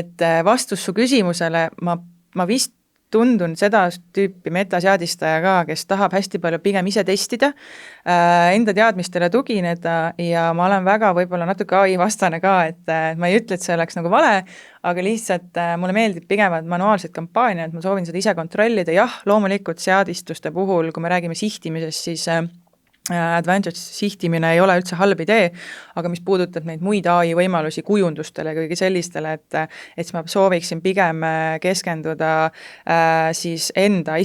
Et vastus su küsimusele, ma vist tundun seda tüüpi metaseadistaja ka, kes tahab hästi palju pigem ise testida, enda teadmistele tugineda ja ma olen väga võib-olla natuke AI vastane ka, et ma ei ütle, et see oleks nagu vale, aga lihtsalt mulle meeldib pigemad manuaalsed kampaaniad, ma soovin seda ise kontrollida, jah, loomulikult seadistuste puhul, kui me räägime sihtimisest, siis advantage sihtimine ei ole üldse halb idee, aga mis puudutab neid muid AI võimalusi kujundustele ja kõige sellistele, et ma sooviksin pigem keskenduda siis enda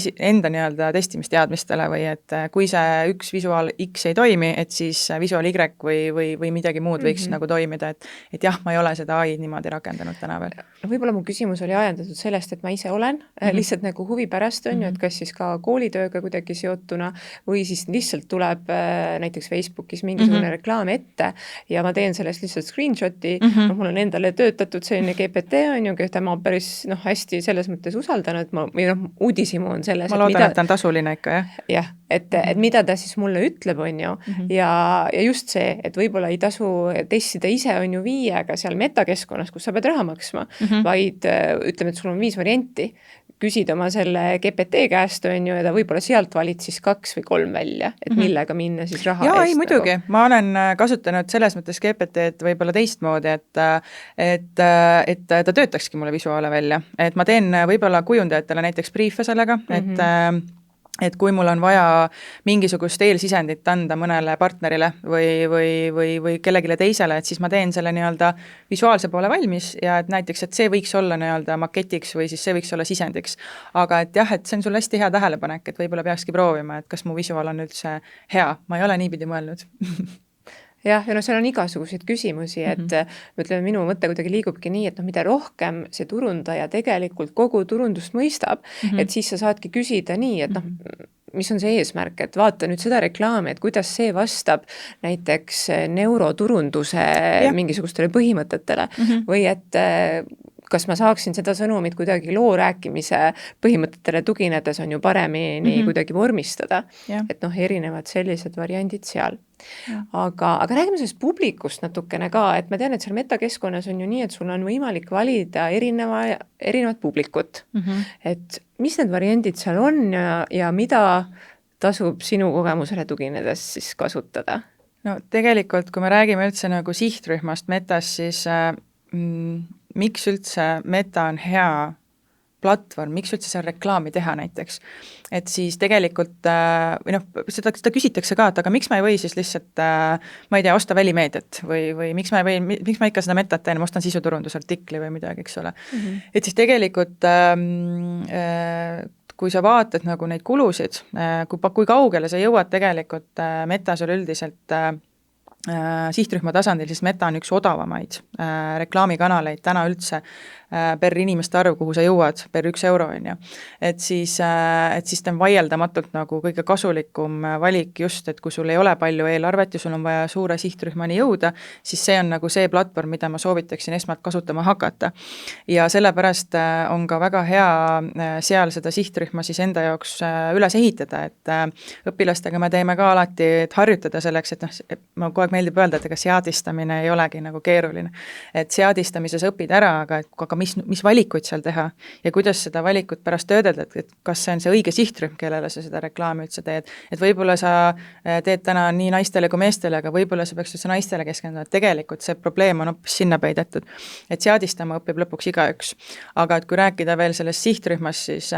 nii-öelda testimisteadmistele või et kui see üks visuaal X ei toimi, et siis visuaal Y või midagi muud võiks nagu toimida, et jah, ma ei ole seda AI niimoodi rakendanud täna veel. Võib-olla mu küsimus oli ajendatud sellest, et ma ise olen lihtsalt nagu huvi pärast on ju, et kas siis ka koolitööga kuidagi seotuna või siis lihtsalt tuleb näiteks Facebookis mingisugune reklaam ette ja ma teen sellest lihtsalt screenshoti, mul on endale töötatud selline GPT on ju, keda ma päris hästi selles mõttes usaldanud, või uudisimu on selles. Ma loodan, et ta on tasuline ikka, jah? Jah, et mida ta siis mulle ütleb, on ju, ja just see, et võib-olla ei tasu testida ise on ju viiega seal metakeskkonnas, kus sa pead raha maksma, vaid ütleme, et sul on 5 varianti, küsid oma selle GPT käest, on ju, ja ta võib-olla sealt valid siis 2 või 3 välja, et millega minna siis raha eest. Ei, muidugi. Ma olen kasutanud selles mõttes GPT-d võib-olla teistmoodi, et ta töötakski mulle visuaale välja. Et ma teen võib-olla kujundajatele näiteks briefe sellega, et kui mul on vaja mingisugust eelsisendit anda mõnele partnerile või kellegile teisele, et siis ma teen selle nii-öelda visuaalse poole valmis ja et näiteks, et see võiks olla nii-öelda maketiks või siis see võiks olla sisendiks. Aga et jah, et see on sul hästi hea tähelepanek, et võib-olla peakski proovima, et kas mu visuaal on üldse hea. Ma ei ole niipidi mõelnud. Jah, ja seal on igasuguseid küsimusi, et ütleme, minu mõte kuidagi liigubki nii, et mida rohkem see turundaja tegelikult kogu turundust mõistab, et siis sa saadki küsida nii, et mis on see eesmärk, et vaata nüüd seda reklaami, et kuidas see vastab näiteks neuroturunduse mingisugustele põhimõtetele või et kas ma saaksin seda sõnumit kuidagi loo rääkimise põhimõtetele tuginedes on ju paremini kuidagi vormistada, et erinevad sellised variandid seal. Aga räägime sellest publikust natukene ka, et ma tean, et seal metakeskkonnas on ju nii, et sul on võimalik valida erinevat publikut, et mis need variandid seal on ja mida tasub sinu kogemusele tuginedes siis kasutada? No tegelikult, kui me räägime üldse nagu sihtrühmast Metas, siis miks üldse Meta on hea platvorm, miks üldse seal reklaami teha näiteks. Et siis tegelikult, või noh, seda küsitakse ka, et aga miks ma ei või siis lihtsalt, ma ei tea, osta välimeediat või miks ma ikka seda Metat teen, ma ostan sisuturundusartikli või midagi, eks ole. Et siis tegelikult kui sa vaatad nagu neid kulusid, kui kaugele sa jõuad tegelikult Metas üleüldiselt sihtrühma tasandil, siis Meta on üks odavamaid reklaamikanaleid täna üldse per inimeste arv, kuhu sa jõuad, per 1 euro, on ju. Et siis ta on vaieldamatult nagu kõige kasulikum valik just, et kui sul ei ole palju eelarvet ja sul on vaja suure sihtrühmani jõuda, siis see on nagu see platvorm, mida ma soovitaksin esmalt kasutama hakata. Ja sellepärast on ka väga hea seal seda sihtrühma siis enda jaoks üles ehitada, et õpilastega me teeme ka alati, et harjutada selleks, et noh, ma kogu aeg meeldib öelda, et ega seadistamine ei olegi nagu keeruline. Et seadistamises õpid ära, aga mis valikuid seal teha ja kuidas seda valikut pärast töödelda, et kas see on see õige sihtrühm, kellele sa seda reklaami üldse teed. Et võib-olla sa teed täna nii naistele kui meestele, aga võib-olla sa peaks üldse naistele keskenduma, et tegelikult see probleem on hoopis sinna peidetud. Et seadistama õpib lõpuks igaüks. Aga et kui rääkida veel sellest sihtrühmast, siis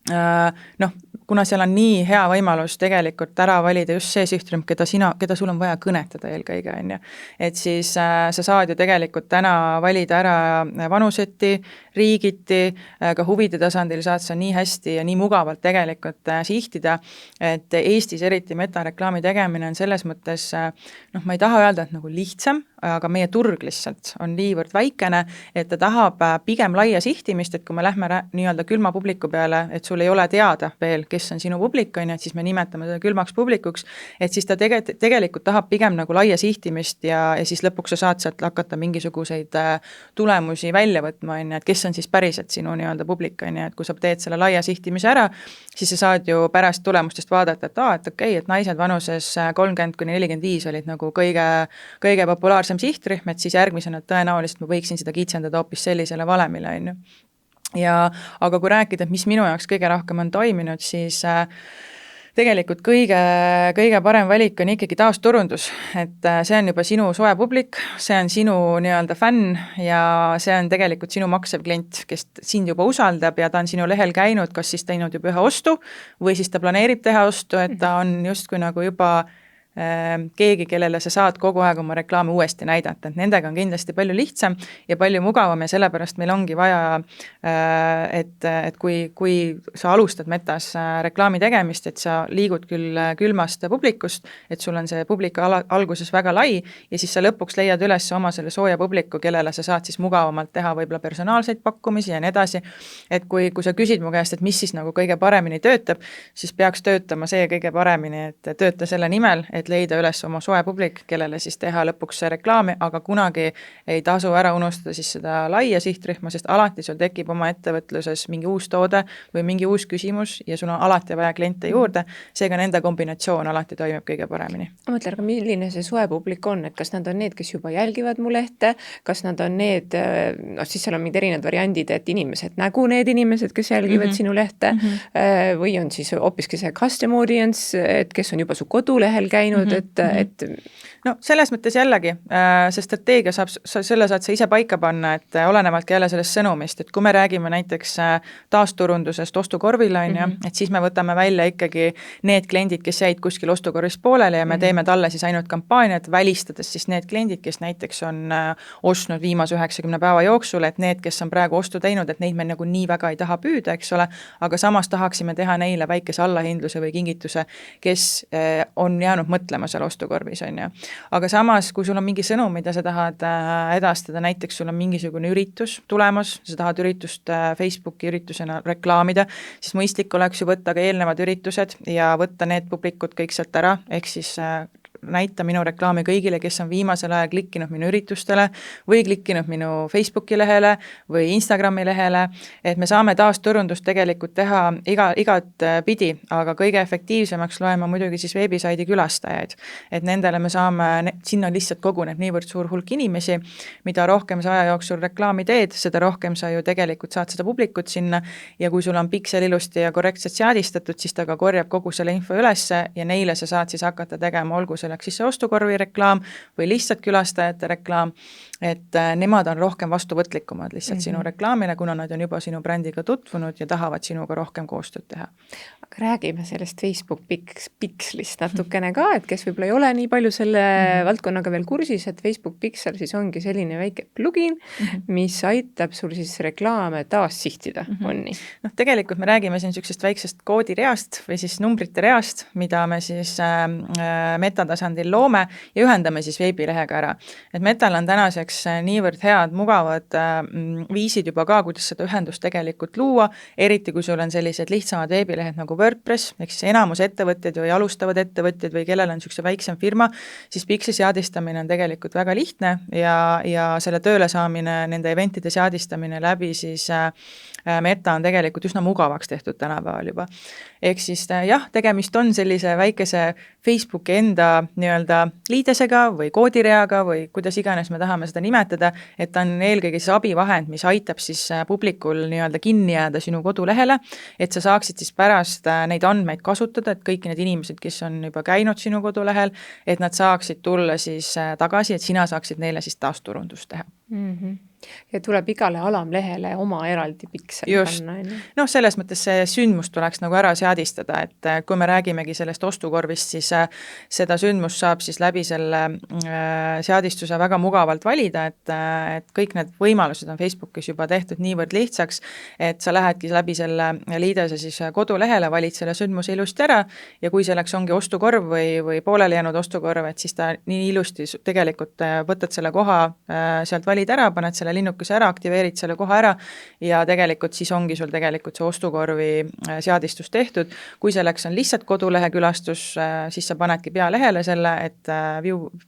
noh, kuna seal on nii hea võimalus tegelikult ära valida just see sihtrühm, keda sul on vaja kõnetada eelkõige, on ju. Et siis sa saad ju tegelikult täna valida ära vanuseti, riigiti, ka huvide tasandil saad sa nii hästi ja nii mugavalt tegelikult sihtida, et Eestis eriti metareklaami tegemine on selles mõttes, noh, ma ei taha öelda, et nagu lihtsam, aga meie turg lihtsalt on niivõrd väikene, et ta tahab pigem laia sihtimist, et kui me lähme nii-öelda külma publiku peale, et sul ei ole teada veel, kes on sinu publik, on ju, et siis me nimetame seda külmaks publikuks, et siis ta tegelikult tahab pigem nagu laia sihtimist ja siis lõpuks sa saad sealt hakata mingisuguseid tulemusi välja võtma, on ju, et kes on siis päriselt sinu nii-öelda publik, on ju, et kui sa teed selle laia sihtimise ära, siis sa saad ju pärast tulemustest vaadata, et okei, et naised vanuses 30–45 olid nagu kõige populaarsem sihtrühm, et siis järgmisena tõenäoliselt ma võiksin seda kitsendada hoopis sellisele valemile, on ju. Aga kui rääkida, et mis minu jaoks kõige rohkem on toiminud, siis tegelikult kõige parem valik on ikkagi taasturundus, et see on juba sinu soe publik, see on sinu nii-öelda fänn ja see on tegelikult sinu maksev klient, kes sind juba usaldab ja ta on sinu lehel käinud, kas siis teinud juba ühe ostu või siis ta planeerib teha ostu, et ta on justkui nagu juba keegi, kellele sa saad kogu aeg oma reklaami uuesti näidata, et nendega on kindlasti palju lihtsam ja palju mugavam ja sellepärast meil ongi vaja, et kui sa alustad Metas reklaami tegemist, et sa liigud küll külmast publikust, et sul on see publik alguses väga lai ja siis sa lõpuks leiad üles oma selle sooja publiku, kellele sa saad siis mugavamalt teha võib-olla personaalseid pakkumisi ja nii edasi, et kui sa küsid mu käest, et mis siis nagu kõige paremini töötab, siis peaks töötama see kõige paremini, et tööta selle nimel, et leida üles oma soe publik, kellele siis teha lõpuks see reklaami, aga kunagi ei tasu ära unustada siis seda laia sihtrühma, sest alati sul tekib oma ettevõtluses mingi uus toode või mingi uus küsimus ja sul on alati vaja kliente juurde, seega nende kombinatsioon alati toimib kõige paremini. Ma mõtlen, aga milline see soe publik on, et kas nad on need, kes juba jälgivad mu lehte, kas nad on need, siis seal on mingid erinevad variandid, et inimesed nägu need inimesed, kes jälgivad sinu lehte, või on siis hoopiski see custom audience, et kes on juba su kodulehel käinud, et no selles mõttes jällegi, see strateegia selle saad sa ise paika panna, et olenevalt jälle sellest sõnumist, et kui me räägime näiteks taasturundusest ostukorvile, on ju, et siis me võtame välja ikkagi need kliendid, kes jäid kuskil ostukorvist pooleli ja me teeme talle siis ainult kampaaniat, välistades siis need kliendid, kes näiteks on ostnud viimase 90 päeva jooksul, et need, kes on praegu ostu teinud, et neid me nagu nii väga ei taha püüda, eks ole, aga samas tahaksime teha neile väikese allahindluse või kingituse, kes on jäänud mõtlema seal ostukorvis, on ju. Aga samas, kui sul on mingi sõnum, mida sa tahad edastada, näiteks sul on mingisugune üritus tulemas, sa tahad üritust Facebooki üritusena reklaamida, siis mõistlik oleks ju võtta ka eelnevad üritused ja võtta need publikud kõik sealt ära, ehk siis näita minu reklaami kõigile, kes on viimasel ajal klikkinud minu üritustele või klikkinud minu Facebooki lehele või Instagrami lehele, et me saame taasturundust tegelikult teha igat pidi, aga kõige efektiivsemaks loema muidugi siis veebisaidi külastajaid. Et nendele me saame, sinna lihtsalt koguneb niivõrd suur hulk inimesi, mida rohkem sa aja jooksul reklaami teed, seda rohkem sa ju tegelikult saad seda publikut sinna ja kui sul on piksel ilusti ja korrektselt seadistatud, siis ta ka korjab kogu selle info ülesse ja neile sa saad siis hakata tegema, olgu selle oleks siis see ostukorvi reklaam või lihtsalt külastajate reklaam, et nemad on rohkem vastuvõtlikumad lihtsalt sinu reklaamile, kuna nad on juba sinu brändiga tutvunud ja tahavad sinuga rohkem koostööd teha. Aga räägime sellest Facebook Pixelist natukene ka, et kes võib-olla ei ole nii palju selle valdkonnaga veel kursis, et Facebook Pixel siis ongi selline väike plugin, mis aitab sul siis reklaame taas sihtida, on nii? Noh, tegelikult me räägime siin niisugusest väiksest koodireast või siis numbrite reast, mida me siis metatasandil loome ja ühendame siis veebilehega ära. Et metal on tänaseks niivõrd head, mugavad viisid juba ka, kuidas seda ühendust tegelikult luua, eriti kui sul on sellised lihtsamad veebilehed nagu WordPress, ehk siis enamus ettevõtted või alustavad ettevõtted või kellel on niisuguse väiksem firma, siis Pixi seadistamine on tegelikult väga lihtne ja selle tööle saamine, nende eventide seadistamine läbi siis Meta on tegelikult üsna mugavaks tehtud tänapäeval juba. Ehk siis jah, tegemist on sellise väikese Facebooki enda nii-öelda liidesega või koodireaga või kuidas iganes me tahame seda nimetada, et ta on eelkõige siis abivahend, mis aitab siis publikul nii-öelda kinni jääda sinu kodulehele, et sa saaksid siis pärast neid andmeid kasutada, et kõik need inimesed, kes on juba käinud sinu kodulehel, et nad saaksid tulla siis tagasi, et sina saaksid neile siis taasturundust teha. Ja tuleb igale alamlehele oma eraldi piksel panna. Noh, selles mõttes see sündmus tuleks nagu ära seadistada, et kui me räägimegi sellest ostukorvist, siis seda sündmust saab siis läbi selle seadistuse väga mugavalt valida, et kõik need võimalused on Facebookis juba tehtud niivõrd lihtsaks, et sa lähedki läbi selle liidese siis kodulehele, valid selle sündmuse ilusti ära ja kui selleks ongi ostukorv või pooleli jäänud ostukorv, et siis ta nii ilusti tegelikult võtad selle koha, sealt valid ära, paned selle linnukese ära, aktiveerid selle koha ära ja tegelikult siis ongi sul tegelikult see ostukorvi seadistus tehtud. Kui selleks on lihtsalt kodulehe külastus, siis sa panedki pealehele selle, et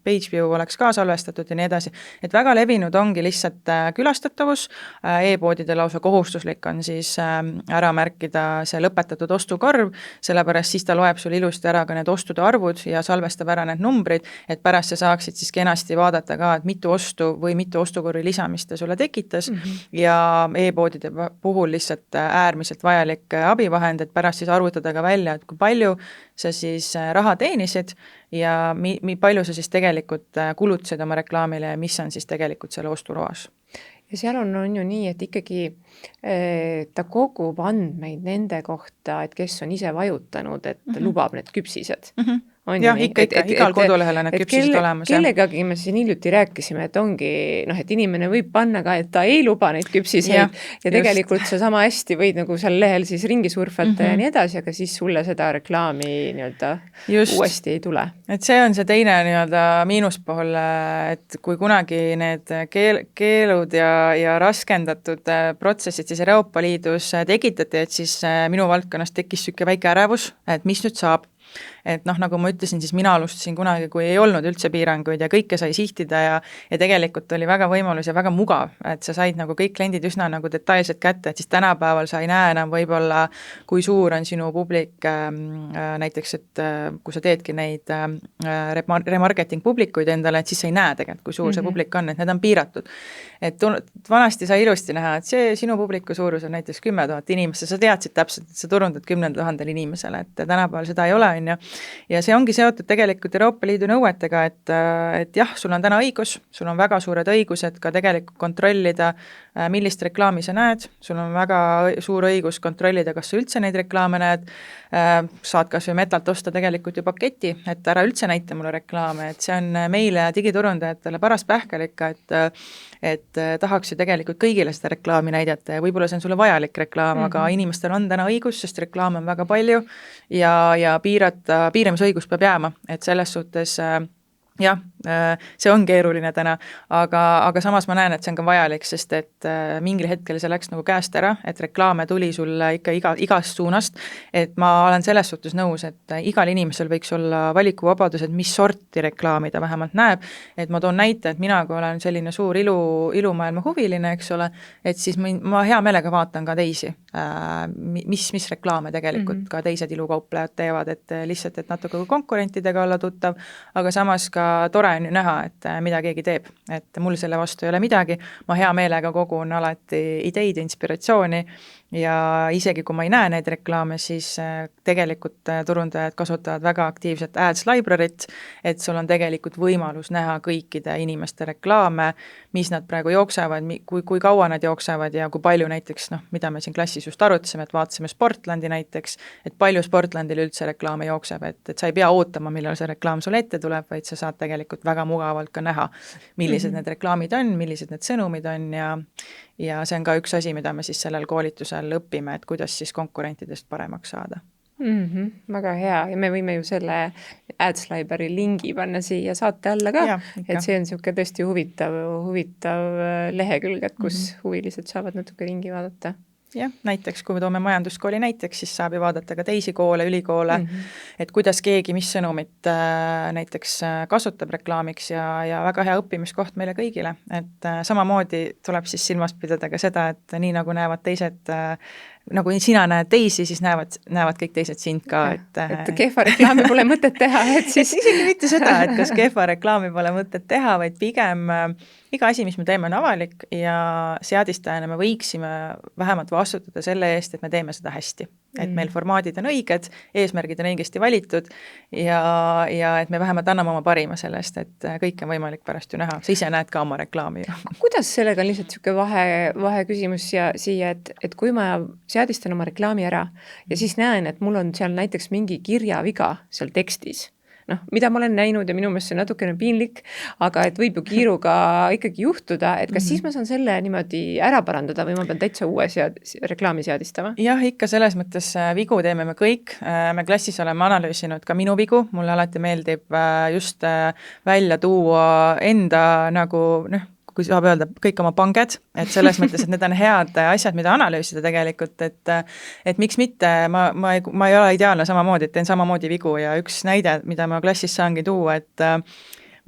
page view oleks ka salvestatud ja nii edasi. Et väga levinud ongi lihtsalt külastatavus, e-poodide lausa kohustuslik on siis ära märkida see lõpetatud ostukorv, sellepärast siis ta loeb sul ilusti ära ka need ostude arvud ja salvestab ära need numbrid, et pärast sa saaksid siis kenasti vaadata ka, et mitu ostu või mitu ostukorvi lisamist sulle tekitas ja e-poodide puhul lihtsalt äärmiselt vajalik abivahend, et pärast siis arvutada ka välja, et kui palju sa siis raha teenisid ja palju sa siis tegelikult kulutasid oma reklaamile ja mis on siis tegelikult selle osturoas. Ja seal on ju nii, et ikkagi ta kogub andmeid nende kohta, et kes on ise vajutanud, et lubab need küpsised. Jah, ikka, igal kodulehele need küpsised olemas. Kellegagi me siin hiljuti rääkisime, et ongi, et inimene võib panna ka, et ta ei luba neid küpsiseid ja tegelikult sa sama hästi võid nagu seal lehel siis ringi surfata ja nii edasi, aga siis sulle seda reklaami nii-öelda uuesti ei tule. Et see on see teine nii-öelda miinuspool, et kui kunagi need keelud ja raskendatud protsessid siis Euroopa Liidus tekitati, et siis minu valdkonnas tekkis siuke väike ärevus, et mis nüüd saab. Et nagu ma ütlesin, siis mina alustasin kunagi, kui ei olnud üldse piiranguid ja kõike sai sihtida ja tegelikult oli väga võimalus ja väga mugav, et sa said nagu kõik kliendid üsna nagu detailselt kätte, et siis tänapäeval sa ei näe enam võib-olla, kui suur on sinu publik, näiteks, et kui sa teedki neid remarketing publikuid endale, et siis sa ei näe tegelikult, kui suur see publik on, et need on piiratud. Et vanasti sai ilusti näha, et see sinu publiku suurus on näiteks 10 000 inimest, sa teadsid täpselt, et sa turundad 10 000 inimesele, et tänapäeval seda ei ole, ja see ongi seotud tegelikult Euroopa Liidu nõuetega, et jah, sul on täna õigus, sul on väga suured õigused ka tegelikult kontrollida, millist reklaami sa näed, sul on väga suur õigus kontrollida, kas sa üldse neid reklaame näed, saad kas või Metalt osta tegelikult ju paketi, et ära üldse näita mulle reklaame, et see on meile digiturundajatele paras pähkel ikka, et tahaks ju tegelikult kõigile seda reklaami näidata ja võib-olla see on sulle vajalik reklaam, aga inimestel on täna õigus, sest reklaame on väga palju ja piiramisõigus peab jääma, et selles suhtes jah, see on keeruline täna, aga samas ma näen, et see on ka vajalik, sest et mingil hetkel see läks nagu käest ära, et reklaame tuli sulle ikka igast suunast, et ma olen selles suhtes nõus, et igal inimesel võiks olla valikuvabadus, et mis sorti reklaami ta vähemalt näeb, et ma toon näite, et mina, kui olen selline suur ilumaailma huviline, eks ole, et siis ma hea meelega vaatan ka teisi, mis reklaame tegelikult ka teised ilukauplejad teevad, et lihtsalt, et natuke konkurentidega olla tuttav, aga samas ka väga tore on ju näha, et mida keegi teeb, et mul selle vastu ei ole midagi, ma hea meelega kogun alati ideid, inspiratsiooni ja isegi kui ma ei näe neid reklaame, siis tegelikult turundajad kasutavad väga aktiivset ads library't, et sul on tegelikult võimalus näha kõikide inimeste reklaame, mis nad praegu jooksevad, kui kaua nad jooksevad ja kui palju näiteks, mida me siin klassis just arutasime, et vaatasime Sportlandi näiteks, et palju Sportlandil üldse reklaame jookseb, et sa ei pea ootama, millal see reklaam sul ette tuleb, vaid sa saad tegelikult väga mugavalt ka näha, millised need reklaamid on, millised need sõnumid on ja see on ka üks asi, mida me siis sellel koolitusel õpime, et kuidas siis konkurentidest paremaks saada. Väga hea ja me võime ju selle Ads Library lingi panna siia saate alla ka, et see on niisugune tõesti huvitav lehekülg, et kus huvilised saavad natuke ringi vaadata. Jah, näiteks kui me toome majanduskooli näiteks, siis saab ju vaadata ka teisi koole, ülikoole, et kuidas keegi mis sõnumit näiteks kasutab reklaamiks ja väga hea õppimiskoht meile kõigile, et samamoodi tuleb siis silmas pidada ka seda, et nii nagu näevad teised, nagu sina näed teisi, siis näevad kõik teised sind ka. Et kehva reklaami pole mõtet teha, et siis isegi mitte seda, et kas kehva reklaami pole mõtet teha, vaid pigem iga asi, mis me teeme, on avalik ja seadistajana me võiksime vähemalt vastutada selle eest, et me teeme seda hästi. Et meil formaadid on õiged, eesmärgid on õigesti valitud ja et me vähemalt anname oma parima sellest, et kõik on võimalik pärast ju näha. Sa ise näed ka oma reklaami. Kuidas sellega on lihtsalt niisugune vaheküsimus siia, et kui ma seadistan oma reklaami ära ja siis näen, et mul on seal näiteks mingi kirjaviga seal tekstis, mida ma olen näinud ja minu meelest see natukene piinlik, aga et võib ju kiiruga ikkagi juhtuda, et kas siis ma saan selle niimoodi ära parandada või ma pean täitsa uue reklaami seadistama? Jah, ikka selles mõttes vigu teeme me kõik. Me klassis oleme analüüsinud ka minu vigu. Mulle alati meeldib just välja tuua enda nagu, kui saab öelda, kõik oma panged, et selles mõttes, et need on head asjad, mida analüüsida tegelikult, et miks mitte, ma ei ole ideaalne samamoodi, et teen samamoodi vigu ja üks näide, mida ma klassis saangi tuua, et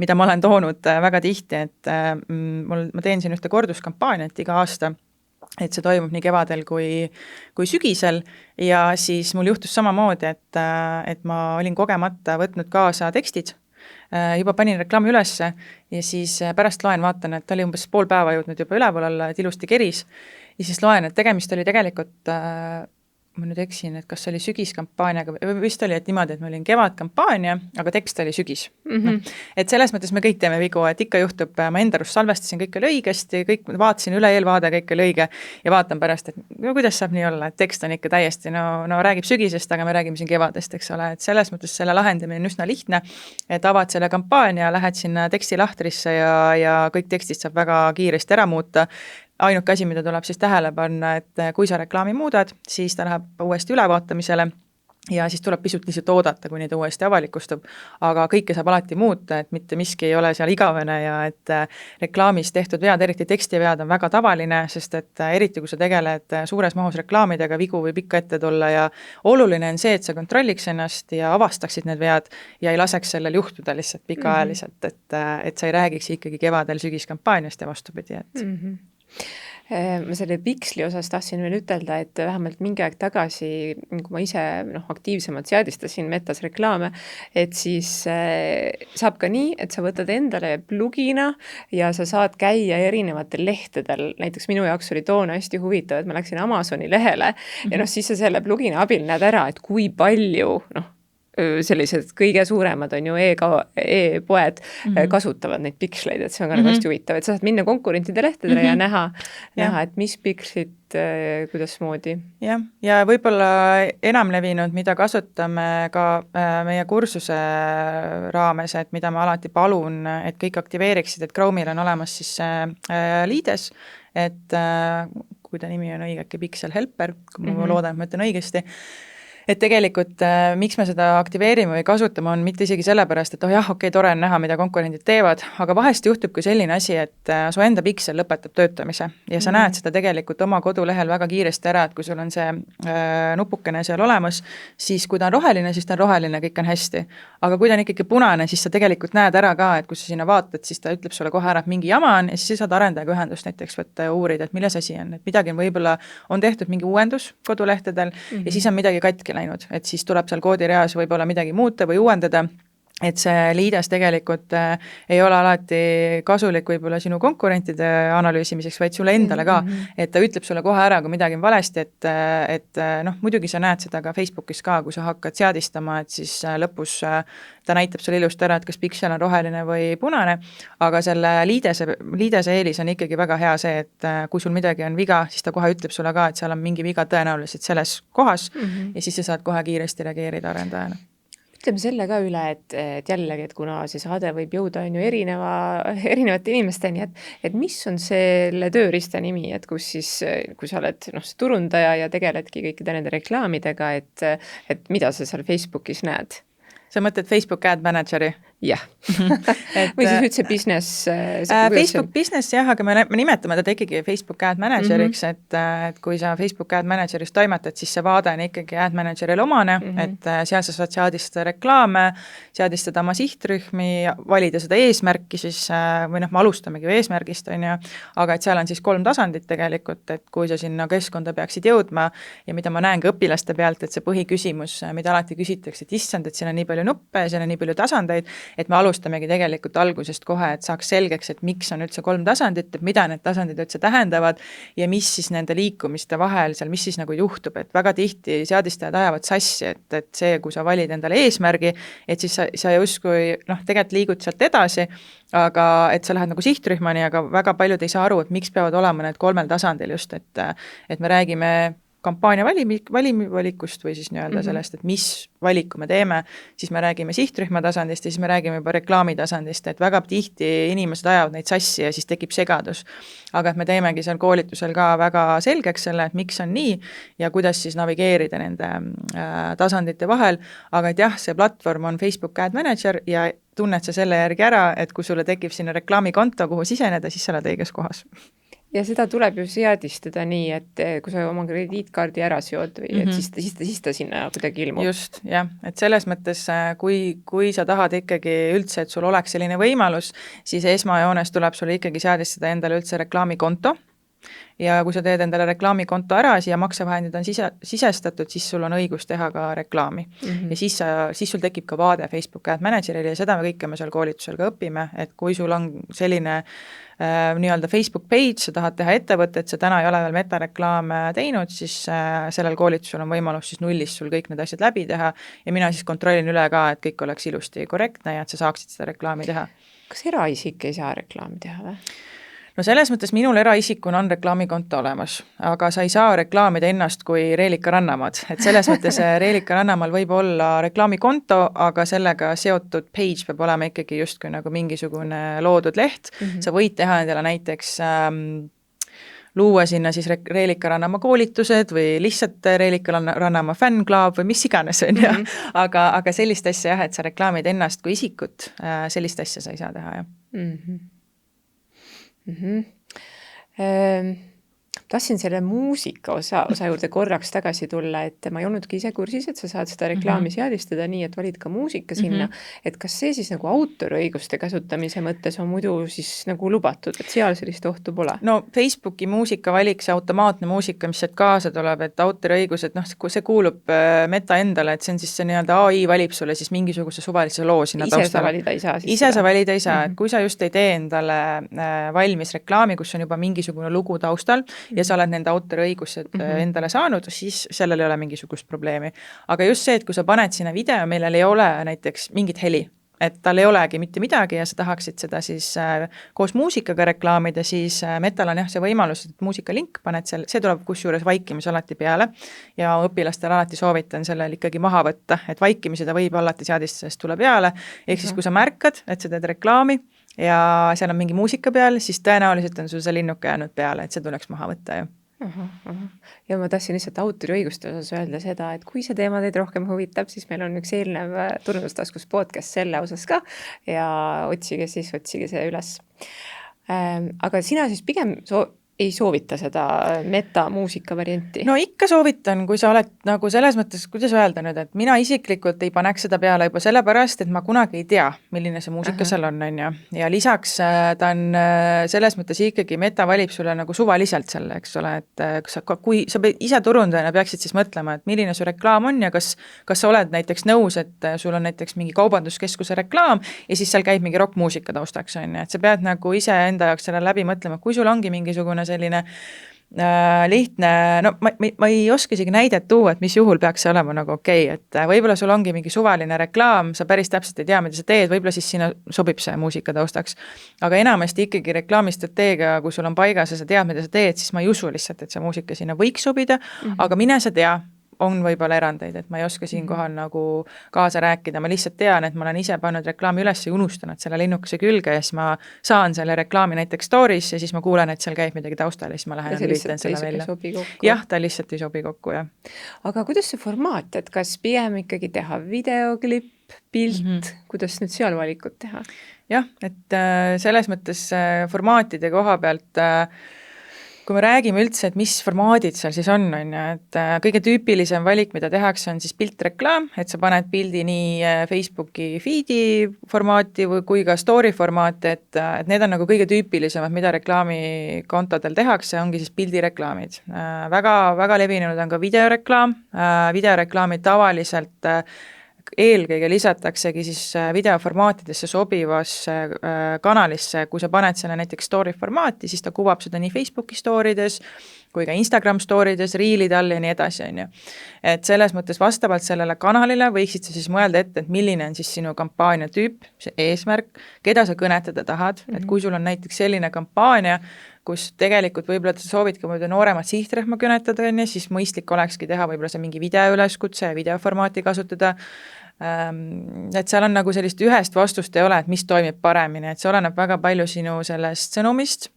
mida ma olen toonud väga tihti, et ma teen siin ühte korduskampaaniat iga aasta, et see toimub nii kevadel kui sügisel ja siis mul juhtus samamoodi, et ma olin kogemata võtnud kaasa tekstid, juba panin reklaami ülesse ja siis pärast loen, vaatan, et oli umbes pool päeva jõudnud juba üleval olla, et ilusti keris ja siis loen, et tegemist oli tegelikult, ma nüüd eksin, et kas oli sügiskampaaniaga või vist oli, et niimoodi, et ma olin kevadkampaania, aga tekst oli sügis. Et selles mõttes me kõik teeme vigu, et ikka juhtub, ma enda arust salvestasin, kõik oli õigesti, kõik vaatasin üle eelvaade, kõik oli õige ja vaatan pärast, et kuidas saab nii olla, et tekst on ikka täiesti, räägib sügisest, aga me räägime siin kevadest, eks ole, et selles mõttes selle lahendamine on üsna lihtne, et avad selle kampaania, lähed sinna tekstilahtrisse ja kõik tekstid saab väga kiiresti ära muuta. Ainuke asi, mida tuleb siis tähele panna, et kui sa reklaami muudad, siis ta läheb uuesti ülevaatamisele ja siis tuleb pisut lihtsalt oodata, kuni ta uuesti avalikustub, aga kõike saab alati muuta, et mitte miski ei ole seal igavene ja et reklaamis tehtud vead, eriti tekstivead on väga tavaline, sest et eriti kui sa tegeled suures mahus reklaamidega, vigu võib ikka ette tulla ja oluline on see, et sa kontrolliks ennast ja avastaksid need vead ja ei laseks sellel juhtuda lihtsalt pikaajaliselt, et sa ei räägiks ikkagi kevadel sügiskampaaniast ja vastupidi, et Ma selle Pixli osas tahtsin veel ütelda, et vähemalt mingi aeg tagasi, kui ma ise aktiivsemalt seadistasin Metas reklaame, et siis saab ka nii, et sa võtad endale plugina ja sa saad käia erinevatel lehtedel. Näiteks minu jaoks oli toona hästi huvitav, et ma läksin Amazoni lehele ja siis sa selle plugina abil näed ära, et kui palju, sellised kõige suuremad on ju e-poed kasutavad neid piksleid, et see on ka nagu hästi huvitav, et sa saad minna konkurentide lehtedele ja näha, et mis pikslit kuidas moodi. Ja võib-olla enamlevinud, mida kasutame ka meie kursuse raames, et mida ma alati palun, et kõik aktiveeriksid, et Chrome'il on olemas siis liides, et kui ta nimi on õigeke Pixel Helper, kui ma loodan, et ma ütlen õigesti, et tegelikult miks me seda aktiveerime või kasutame, on mitte isegi sellepärast, et tore on näha, mida konkurendid teevad, aga vahest juhtub ka selline asi, et su enda piksel lõpetab töötamise ja sa näed seda tegelikult oma kodulehel väga kiiresti ära, et kui sul on see nupukene seal olemas, siis kui ta on roheline, siis ta on roheline, kõik on hästi. Aga kui ta on ikkagi punane, siis sa tegelikult näed ära ka, et kui sa sinna vaatad, siis ta ütleb sulle kohe ära, et mingi jama on ja siis saad arendajaga ühendust näiteks võtta ja uurida, et milles asi on, et midagi on võib-olla on tehtud mingi uuendus kodulehtedel ja siis on midagi katki läinud, et siis tuleb seal koodireas võib-olla midagi muuta või uuendada et see liides tegelikult ei ole alati kasulik võib-olla sinu konkurentide analüüsimiseks, vaid sulle endale ka, et ta ütleb sulle kohe ära, kui midagi on valesti, et noh, muidugi sa näed seda ka Facebookis ka, kui sa hakkad seadistama, et siis lõpus ta näitab sulle ilusti ära, et kas piksel on roheline või punane, aga selle liidese eelis on ikkagi väga hea see, et kui sul midagi on viga, siis ta kohe ütleb sulle ka, et seal on mingi viga tõenäoliselt selles kohas ja siis sa saad kohe kiiresti reageerida arendajana. Ütleme selle ka üle, et jällegi, et kuna see saade võib jõuda on ju erinevate inimesteni, et mis on selle tööriista nimi, et kus siis, kui sa oled see turundaja ja tegeledki kõikide nende reklaamidega, et mida sa seal Facebookis näed? Sa mõtled Facebook Ad Manageri? Jah. Või siis üldse business? Facebook business jah, aga me nimetame teda ikkagi Facebook Ad Manageriks, et kui sa Facebook Ad Manageris toimetad, siis see vaade on ikkagi Ad Managerile omane, et seal sa saad seadistada reklaame, seadistada oma sihtrühmi, valida seda eesmärki siis, või noh, me alustamegi ju eesmärgist, on ju, aga et seal on siis 3 tasandit tegelikult, et kui sa sinna keskkonda peaksid jõudma ja mida ma näen ka õpilaste pealt, et see põhiküsimus, mida alati küsitakse, et issand, et siin on nii palju nuppe ja siin on nii palju tasandeid, et me alustamegi tegelikult algusest kohe, et saaks selgeks, et miks on üldse 3 tasandit, et mida need tasandid üldse tähendavad ja mis siis nende liikumiste vahel seal, mis siis nagu juhtub, et väga tihti seadistajad ajavad sassi, et see, kui sa valid endale eesmärgi, et siis sa justkui tegelikult liigud sealt edasi, aga et sa lähed nagu sihtrühmani, aga väga paljud ei saa aru, et miks peavad olema need 3 tasandil just, et me räägime kampaania valikust või siis nii-öelda sellest, et mis valiku me teeme, siis me räägime sihtrühma tasandist ja siis me räägime juba reklaami tasandist, et väga tihti inimesed ajavad neid sassi ja siis tekib segadus. Aga et me teemegi seal koolitusel ka väga selgeks selle, et miks on nii ja kuidas siis navigeerida nende tasandite vahel, aga et jah, see platvorm on Facebook Ad Manager ja tunned sa selle järgi ära, et kui sulle tekib sinna reklaamikonto, kuhu siseneda, siis sa oled õiges kohas. Ja seda tuleb ju seadistada nii, et kui sa oma krediitkaardi ära seod või et siis ta sinna kuidagi ilmub. Just, jah, et selles mõttes, kui sa tahad ikkagi üldse, et sul oleks selline võimalus, siis esmajoones tuleb sul ikkagi seadistada endale üldse reklaamikonto ja kui sa teed endale reklaamikonto ära ja maksevahendid on sisestatud, siis sul on õigus teha ka reklaami. Ja siis sul tekib ka vaade Facebook Ad Managerile ja seda me kõike me seal koolitusel ka õpime, et kui sul on selline nii-öelda Facebook page, sa tahad teha ettevõtet, sa täna ei ole veel metareklaame teinud, siis sellel koolitusel on võimalus siis nullist sul kõik need asjad läbi teha ja mina siis kontrollin üle ka, et kõik oleks ilusti korrektne ja et sa saaksid seda reklaami teha. Kas eraisik ei saa reklaami teha või? No selles mõttes minul eraisikuna on reklaamikonto olemas, aga sa ei saa reklaamida ennast kui Reelika Rannamaad, et selles mõttes Reelika Rannamaal võib olla reklaamikonto, aga sellega seotud page peab olema ikkagi justkui nagu mingisugune loodud leht, sa võid teha endale näiteks luua sinna siis Reelika Rannamaa koolitused või lihtsalt Reelika Rannamaa fännklaab või mis iganes on ja, aga sellist asja jah, et sa reklaamid ennast kui isikut, sellist asja sa ei saa teha, jah. Tahtsin selle muusika osa juurde korraks tagasi tulla, et ma ei olnudki ise kursis, et sa saad seda reklaami seadistada nii, et valid ka muusika sinna, et kas see siis nagu autoriõiguste kasutamise mõttes on muidu siis nagu lubatud, et seal sellist ohtu pole? No Facebooki muusika valik, see automaatne muusika, mis sealt kaasa tuleb, et autoriõigused, see kuulub meta endale, et see on siis see nii-öelda AI valib sulle siis mingisuguse suvalise loo sinna taustale. Ise sa valida ei saa? Ise sa valida ei saa, et kui sa just ei tee endale valmis reklaami, kus on juba mingisugune lugu taustal, ja sa oled nende autoriõigused endale saanud, siis sellel ei ole mingisugust probleemi. Aga just see, et kui sa paned sinna video, millel ei ole näiteks mingit heli, et tal ei olegi mitte midagi ja sa tahaksid seda siis koos muusikaga reklaamida, siis Metal on jah see võimalus, et muusikalink paned seal, see tuleb kusjuures vaikimis alati peale ja õpilastel alati soovitan sellel ikkagi maha võtta, et vaikimise ta võib alati seadistusest tule peale, ehk siis kui sa märkad, et sa teed reklaami, ja seal on mingi muusika peal, siis tõenäoliselt on sul see linnuke jäänud peale, et see tuleks maha võtta ju. Ja ma tahtsin lihtsalt autoriõiguste osas öelda seda, et kui see teema teid rohkem huvitab, siis meil on üks eelnev Turundustaskus podcast selle osas ka ja otsige see üles. Aga sina siis pigem ei soovita seda metamuusika varianti? No ikka soovitan, kui sa oled nagu selles mõttes, kuidas öelda nüüd, et mina isiklikult ei paneks seda peale juba sellepärast, et ma kunagi ei tea, milline see muusika seal on ju. Ja lisaks ta on selles mõttes ikkagi meta valib sulle nagu suvaliselt selle, eks ole, et kui sa ise turundajana peaksid siis mõtlema, et milline su reklaam on ja kas sa oled näiteks nõus, et sul on näiteks mingi kaubanduskeskuse reklaam ja siis seal käib mingi rockmuusika taustaks, on ju, et sa pead nagu ise enda jaoks selle läbi mõtlema, kui sul ongi mingisugune selline lihtne, no ma ei oska isegi näidet tuua, et mis juhul peaks see olema nagu okei, et võib-olla sul ongi mingi suvaline reklaam, sa päris täpselt ei tea, mida sa teed, võib-olla siis sinna sobib see muusika taustaks. Aga enamasti ikkagi reklaamistrateegia, kui sul on paigas ja sa tead, mida sa teed, siis ma ei usu lihtsalt, et see muusika sinna võiks sobida, aga mine sa tea, on võib-olla erandeid, et ma ei oska siinkohal nagu kaasa rääkida, ma lihtsalt tean, et ma olen ise pannud reklaami üles ja unustanud selle linnukese külge ja siis ma saan selle reklaami näiteks stories ja siis ma kuulen, et seal käib midagi taustal ja siis ma lähen ja lülitan selle välja. Jah, ta lihtsalt ei sobi kokku, jah. Aga kuidas see formaat, et kas pigem ikkagi teha videoklipp, pilt, kuidas nüüd seal valikut teha? Jah, et selles mõttes formaatide koha pealt kui me räägime üldse, et mis formaadid seal siis on ju, et kõige tüüpilisem valik, mida tehakse, on siis piltreklaam, et sa paned pildi nii Facebooki feedi formaati kui ka story formaati, et need on nagu kõige tüüpilisemad, mida reklaamikontodel tehakse, ongi siis pildireklaamid. Väga, väga levinud on ka videoreklaam, videoreklaamid tavaliselt eelkõige lisataksegi siis videoformaatidesse sobivasse kanalisse, kui sa paned selle näiteks story formaati, siis ta kuvab seda nii Facebooki storydes kui ka Instagram storydes, reelide all ja nii edasi, on ju. Et selles mõttes vastavalt sellele kanalile võiksid sa siis mõelda ette, et milline on siis sinu kampaania tüüp, see eesmärk, keda sa kõnetada tahad, et kui sul on näiteks selline kampaania, kus tegelikult võib-olla sa soovidki muidu nooremat sihtrühma kõnetada, siis mõistlik olekski teha võib-olla see mingi video üleskutse ja videoformaati kasutada, et seal on nagu sellist ühest vastust ei ole, et mis toimib paremini, et see oleneb väga palju sinu sellest sõnumist,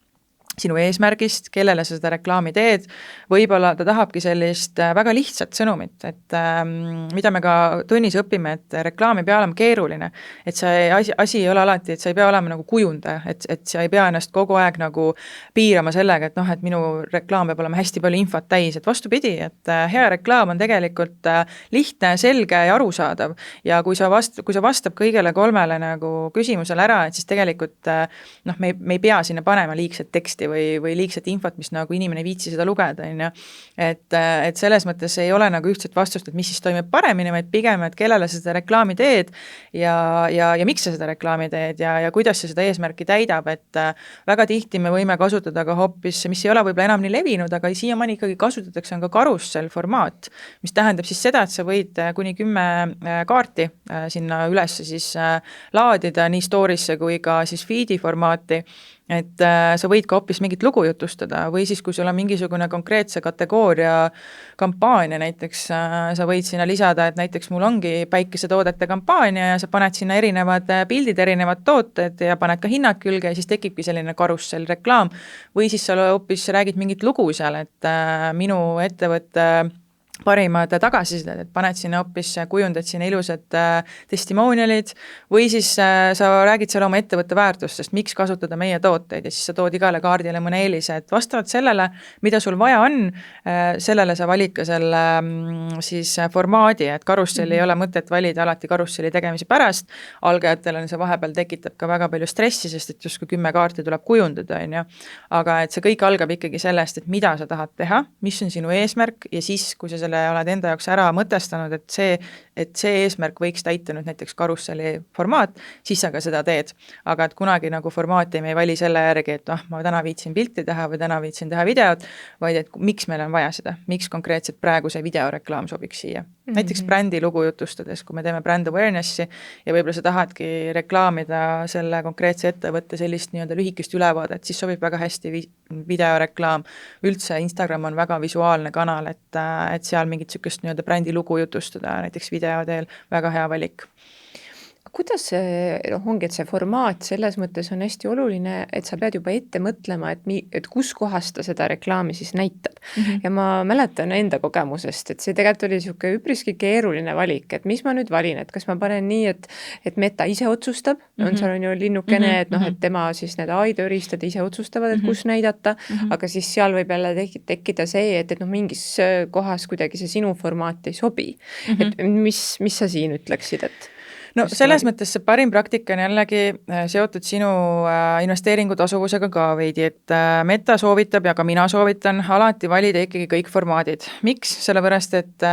sinu eesmärgist, kellele sa seda reklaami teed, võib-olla ta tahabki sellist väga lihtsat sõnumit, et mida me ka tunnis õpime, et reklaami peale on keeruline, et see asi ei ole alati, et sa ei pea olema nagu kujundaja, et sa ei pea ennast kogu aeg nagu piirama sellega, et et minu reklaam peab olema hästi palju infot täis, et vastupidi, et hea reklaam on tegelikult lihtne, selge ja arusaadav ja kui sa vastab kõigele kolmele nagu küsimusele ära, et siis tegelikult me ei pea sinna panema liigset teksti või liigset infot, mis nagu inimene ei viitsi seda lugeda, on ju. Et selles mõttes ei ole nagu ühtset vastust, et mis siis toimib paremini, vaid pigem, et kellele sa seda reklaami teed ja miks sa seda reklaami teed ja kuidas sa seda eesmärki täidab, et väga tihti me võime kasutada ka hoopis, mis ei ole võib-olla enam nii levinud, aga siiamaani ikkagi kasutatakse on ka karussell formaat, mis tähendab siis seda, et sa võid kuni 10 kaarti sinna üles siis laadida nii story'sse kui ka siis feed'i formaati, et sa võid ka hoopis mingit lugu jutustada või siis, kui sul on mingisugune konkreetse kategooria kampaania, näiteks sa võid sinna lisada, et näiteks mul ongi päikesetoodete kampaania ja sa paned sinna erinevad pildid, erinevad tooted ja paned ka hinnad külge ja siis tekibki selline karussell reklaam või siis sa hoopis räägid mingit lugu seal, et minu ettevõtte parimad tagasisided, et paned sinna hoopis, kujundad sinna ilusad testimonialid või siis sa räägid seal oma ettevõtte väärtustest, miks kasutada meie tooteid ja siis sa tood igale kaardile mõne eelise, et vastavalt sellele, mida sul vaja on, sellele sa valid ka selle siis formaadi, et karusselli ei ole mõtet valida alati karusselli tegemise pärast, algajatele see vahepeal tekitab ka väga palju stressi, sest et justkui 10 kaarti tuleb kujundada, on ju. Aga et see kõik algab ikkagi sellest, et mida sa tahad teha, mis on sinu eesmärk ja siis, kui sa oled enda jaoks ära mõtestanud, et see eesmärk võiks täita nüüd näiteks karusselli formaat, siis sa ka seda teed. Aga et kunagi nagu formaati me ei vali selle järgi, et ma täna viitsin pilti teha või täna viitsin teha videot, vaid et miks meil on vaja seda, miks konkreetselt praegu see videoreklaam sobiks siia. Näiteks brändi lugu jutustades, kui me teeme brand awareness'i ja võib-olla sa tahadki reklaamida selle konkreetse ettevõtte sellist nii-öelda lühikest ülevaadet, siis sobib väga hästi videoreklaam. Üldse Instagram on väga visuaalne kanal, et seal mingit sükest nii-öelda brändi lugu jutustada näiteks video teel, väga hea valik. kuidas see, ongi, et see formaat selles mõttes on hästi oluline, et sa pead juba ette mõtlema, et kus kohas ta seda reklaami siis näitab. Ja ma mäletan enda kogemusest, et see tegelikult oli niisugune üpriski keeruline valik, et mis ma nüüd valin, et kas ma panen nii, et Meta ise otsustab, seal on ju linnukene, et et tema siis need AI-tööriistad ise otsustavad, et kus näidata, aga siis seal võib jälle tekkida see, et mingis kohas kuidagi see sinu formaat ei sobi. Et mis sa siin ütleksid, et no selles mõttes see parim praktika on jällegi seotud sinu investeeringu tasuvusega ka veidi, et Meta soovitab ja ka mina soovitan alati valida ikkagi kõik formaadid. Miks? Sellepärast, et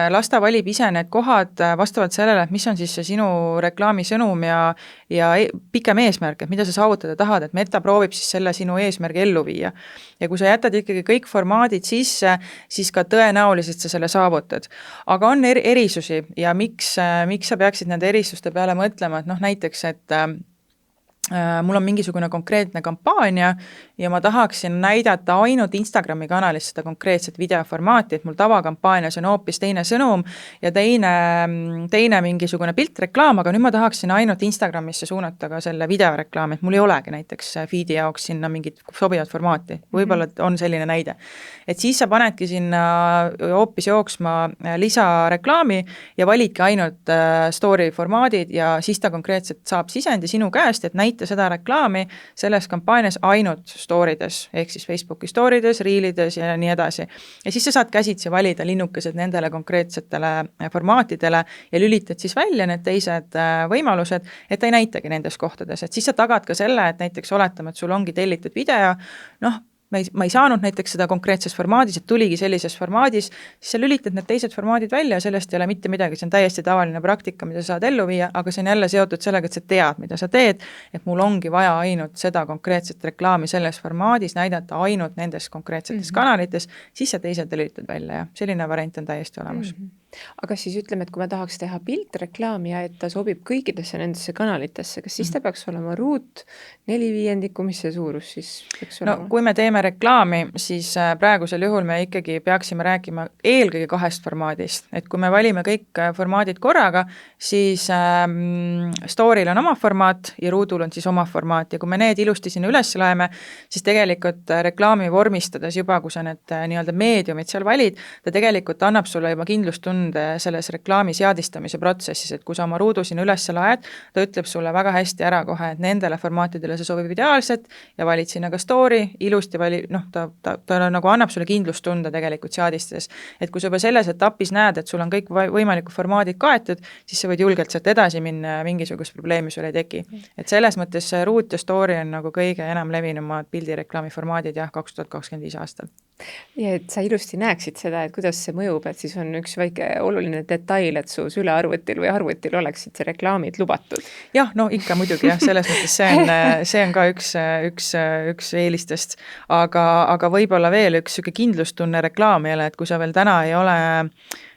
las ta valib ise need kohad vastavalt sellele, et mis on siis see sinu reklaamisõnum ja pikem eesmärk, et mida sa saavutada tahad, et Meta proovib siis selle sinu eesmärgi ellu viia. Ja kui sa jätad ikkagi kõik formaadid sisse, siis ka tõenäoliselt sa selle saavutad. Aga on erisusi ja miks sa peaksid nende erisuste peale mõtlema, et näiteks, et mul on mingisugune konkreetne kampaania ja ma tahaksin näidata ainult Instagrami kanalis seda konkreetset videoformaati, et mul tavakampaanias on hoopis teine sõnum ja teine mingisugune piltreklaam, aga nüüd ma tahaksin ainult Instagramisse suunata ka selle videoreklaami, et mul ei olegi näiteks feed'i jaoks sinna mingit sobivat formaati. Võib-olla on selline näide. Et siis sa panedki sinna hoopis jooksma lisareklaami ja validki ainult story formaadid ja siis ta konkreetselt saab sisendi sinu käest, et näita seda reklaami selles kampaanias ainult storydes, ehk siis Facebooki storydes, reelides ja nii edasi. Ja siis sa saad käsitsi valida linnukesed nendele konkreetsetele formaatidele ja lülitad siis välja need teised võimalused, et ta ei näitagi nendes kohtades. Et siis sa tagad ka selle, et näiteks oletame, et sul ongi tellitud video, ma ei saanud näiteks seda konkreetses formaadis, et tuligi sellises formaadis, siis sa lülitad need teised formaadid välja ja sellest ei ole mitte midagi, see on täiesti tavaline praktika, mida sa saad ellu viia, aga see on jälle seotud sellega, et sa tead, mida sa teed, et mul ongi vaja ainult seda konkreetset reklaami selles formaadis näidata ainult nendes konkreetsetes kanalites, siis sa teised lülitad välja ja selline variant on täiesti olemas. Aga siis ütleme, et kui ma tahaks teha piltreklaami ja et ta sobib kõikidesse nendesse kanalitesse, kas siis ta peaks olema ruut 4/5, mis see suurus siis peaks olema? Kui me teeme reklaami, siis praegusel juhul me ikkagi peaksime rääkima eelkõige 2 formaadist, et kui me valime kõik formaadid korraga, siis story'l on oma formaat ja ruudul on siis oma formaat ja kui me need ilusti sinna üles laeme, siis tegelikult reklaami vormistades juba, kui sa need nii-öelda meediumid seal valid, ta tegelikult annab sulle juba kindlustunde selles reklaami seadistamise protsessis, et kui sa oma ruudu sinna üles laed, ta ütleb sulle väga hästi ära kohe, et nendele formaatidele see sobib ideaalselt ja valid sinna ka story, ilusti ta nagu annab sulle kindlustunde tegelikult seadistades. Et kui sa juba selles etapis näed, et sul on kõik võimalikud formaadid kaetud, siis sa võid julgelt sealt edasi minna ja mingisugust probleemi sul ei teki. Et selles mõttes ruut ja story on nagu kõige enam levinumad pildireklaami formaadid 2025 aastal. Ja et sa ilusti näeksid seda, et kuidas see mõjub, et siis on üks väike oluline detail, et su sülearvutil või arvutil oleksid see reklaamid lubatud. Jah, ikka muidugi selles mõttes see on ka üks eelistest, aga võib-olla veel üks kindlustunne reklaamijale, et kui sa veel täna ei ole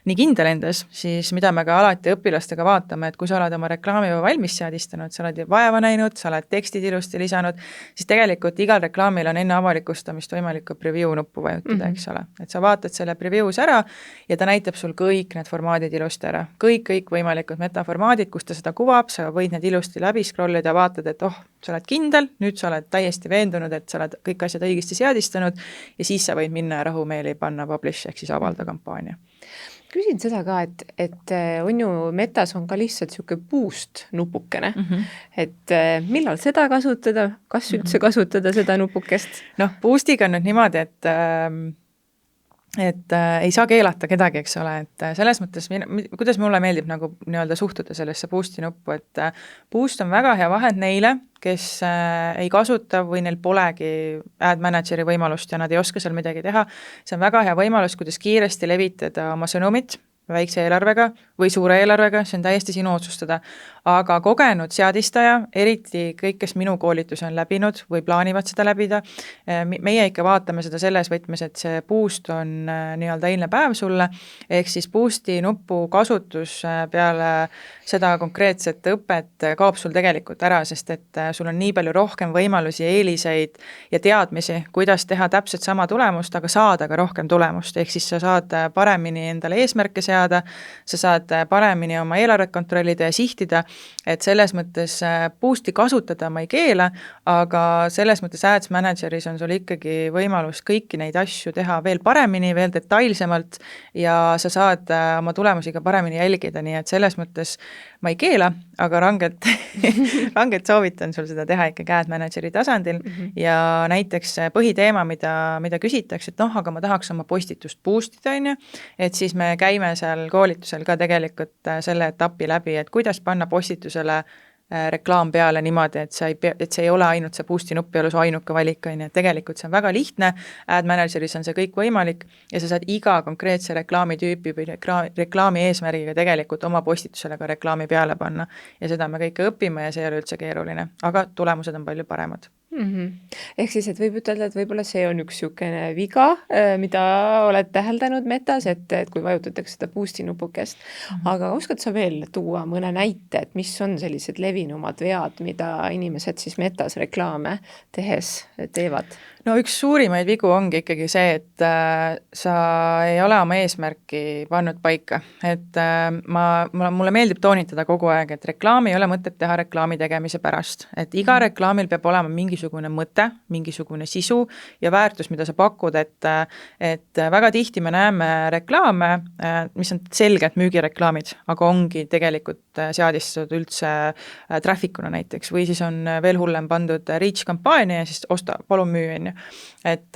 nii kindel endas, siis mida me ka alati õpilastega vaatame, et kui sa oled oma reklaami juba valmis seadistanud, sa oled vaeva näinud, sa oled tekstid ilusti lisanud, siis tegelikult igal reklaamil on enne avalikustamist võimalik ka preview nuppu vajutada, eks ole. Et sa vaatad selle preview's ära ja ta näitab sul kõik need formaadid ilusti ära. Kõik võimalikud metaformaadid, kus ta seda kuvab, sa võid need ilusti läbi scrollida ja vaatad, et sa oled kindel, nüüd sa oled täiesti veendunud, et sa oled kõik asjad õigesti seadistanud ja siis sa võid minna rahumeeli panna publish ehk siis avalda kampaania. Küsin seda ka, et on ju Metas on ka lihtsalt niisugune boost nupukene, et millal seda kasutada, kas üldse kasutada seda nupukest? Boostiga on nüüd niimoodi, et ei saa keelata kedagi, eks ole, et selles mõttes, kuidas mulle meeldib nagu nii-öelda suhtuda sellesse boosti nuppu, et boost on väga hea vahend neile, kes ei kasuta või neil polegi ad manageri võimalust ja nad ei oska seal midagi teha. See on väga hea võimalus, kuidas kiiresti levitada oma sõnumit väikse eelarvega või suure eelarvega, see on täiesti sinu otsustada. Aga kogenud seadistaja, eriti kõik, kes minu koolituse on läbinud või plaanivad seda läbida, meie ikka vaatame seda selles võtmes, et see boost on nii-öelda eilne päev sulle, ehk siis boosti nupu kasutus peale seda konkreetset õpet kaob sul tegelikult ära, sest et sul on nii palju rohkem võimalusi, eeliseid ja teadmisi, kuidas teha täpselt sama tulemust, aga saada ka rohkem tulemust, ehk siis sa saad paremini endale eesmärke seada, sa saad paremini oma eelarvet kontrollida ja sihtida, et selles mõttes Boost'i kasutada ma ei keela, aga selles mõttes Ads Manageris on sul ikkagi võimalus kõiki neid asju teha veel paremini, veel detailsemalt ja sa saad oma tulemusi ka paremini jälgida, nii et selles mõttes ma ei keela, aga rangelt, rangelt soovitan sul seda teha ikkagi Ad Manageri tasandil ja näiteks põhiteema, mida küsitakse, et noh, aga ma tahaks oma postitust boostida, on ju, et siis me käime seal koolitusel ka tegelikult selle etapi läbi, et kuidas panna postitusele reklaam peale niimoodi, et see ei ole ainult see boost'i nupp, ei ole su ainuke valik, on ju, et tegelikult see on väga lihtne, Ad Manageris on see kõik võimalik ja sa saad iga konkreetse reklaamitüüpi või reklaami eesmärgiga tegelikult oma postitusele ka reklaami peale panna ja seda me kõike õpime ja see ei ole üldse keeruline, aga tulemused on palju paremad. Ehk siis, et võib ütelda, et võib-olla see on üks niisugune viga, mida oled täheldanud metas, et kui vajutatakse seda boost'i nupukest, aga oskad sa veel tuua mõne näite, et mis on sellised levinumad vead, mida inimesed siis metas reklaame tehes teevad? No üks suurimaid vigu ongi ikkagi see, et sa ei ole oma eesmärki pannud paika, et mulle meeldib toonitada kogu aeg, et reklaami ei ole mõtet teha reklaami tegemise pärast, et iga reklaamil peab olema mingisugune mõte, mingisugune sisu ja väärtus, mida sa pakud, et väga tihti me näeme reklaame, mis on selgelt müügireklaamid, aga ongi tegelikult seadistatud üldse trafficuna näiteks või siis on veel hullem pandud reach kampaania ja siis osta, palun müü, on ju. Et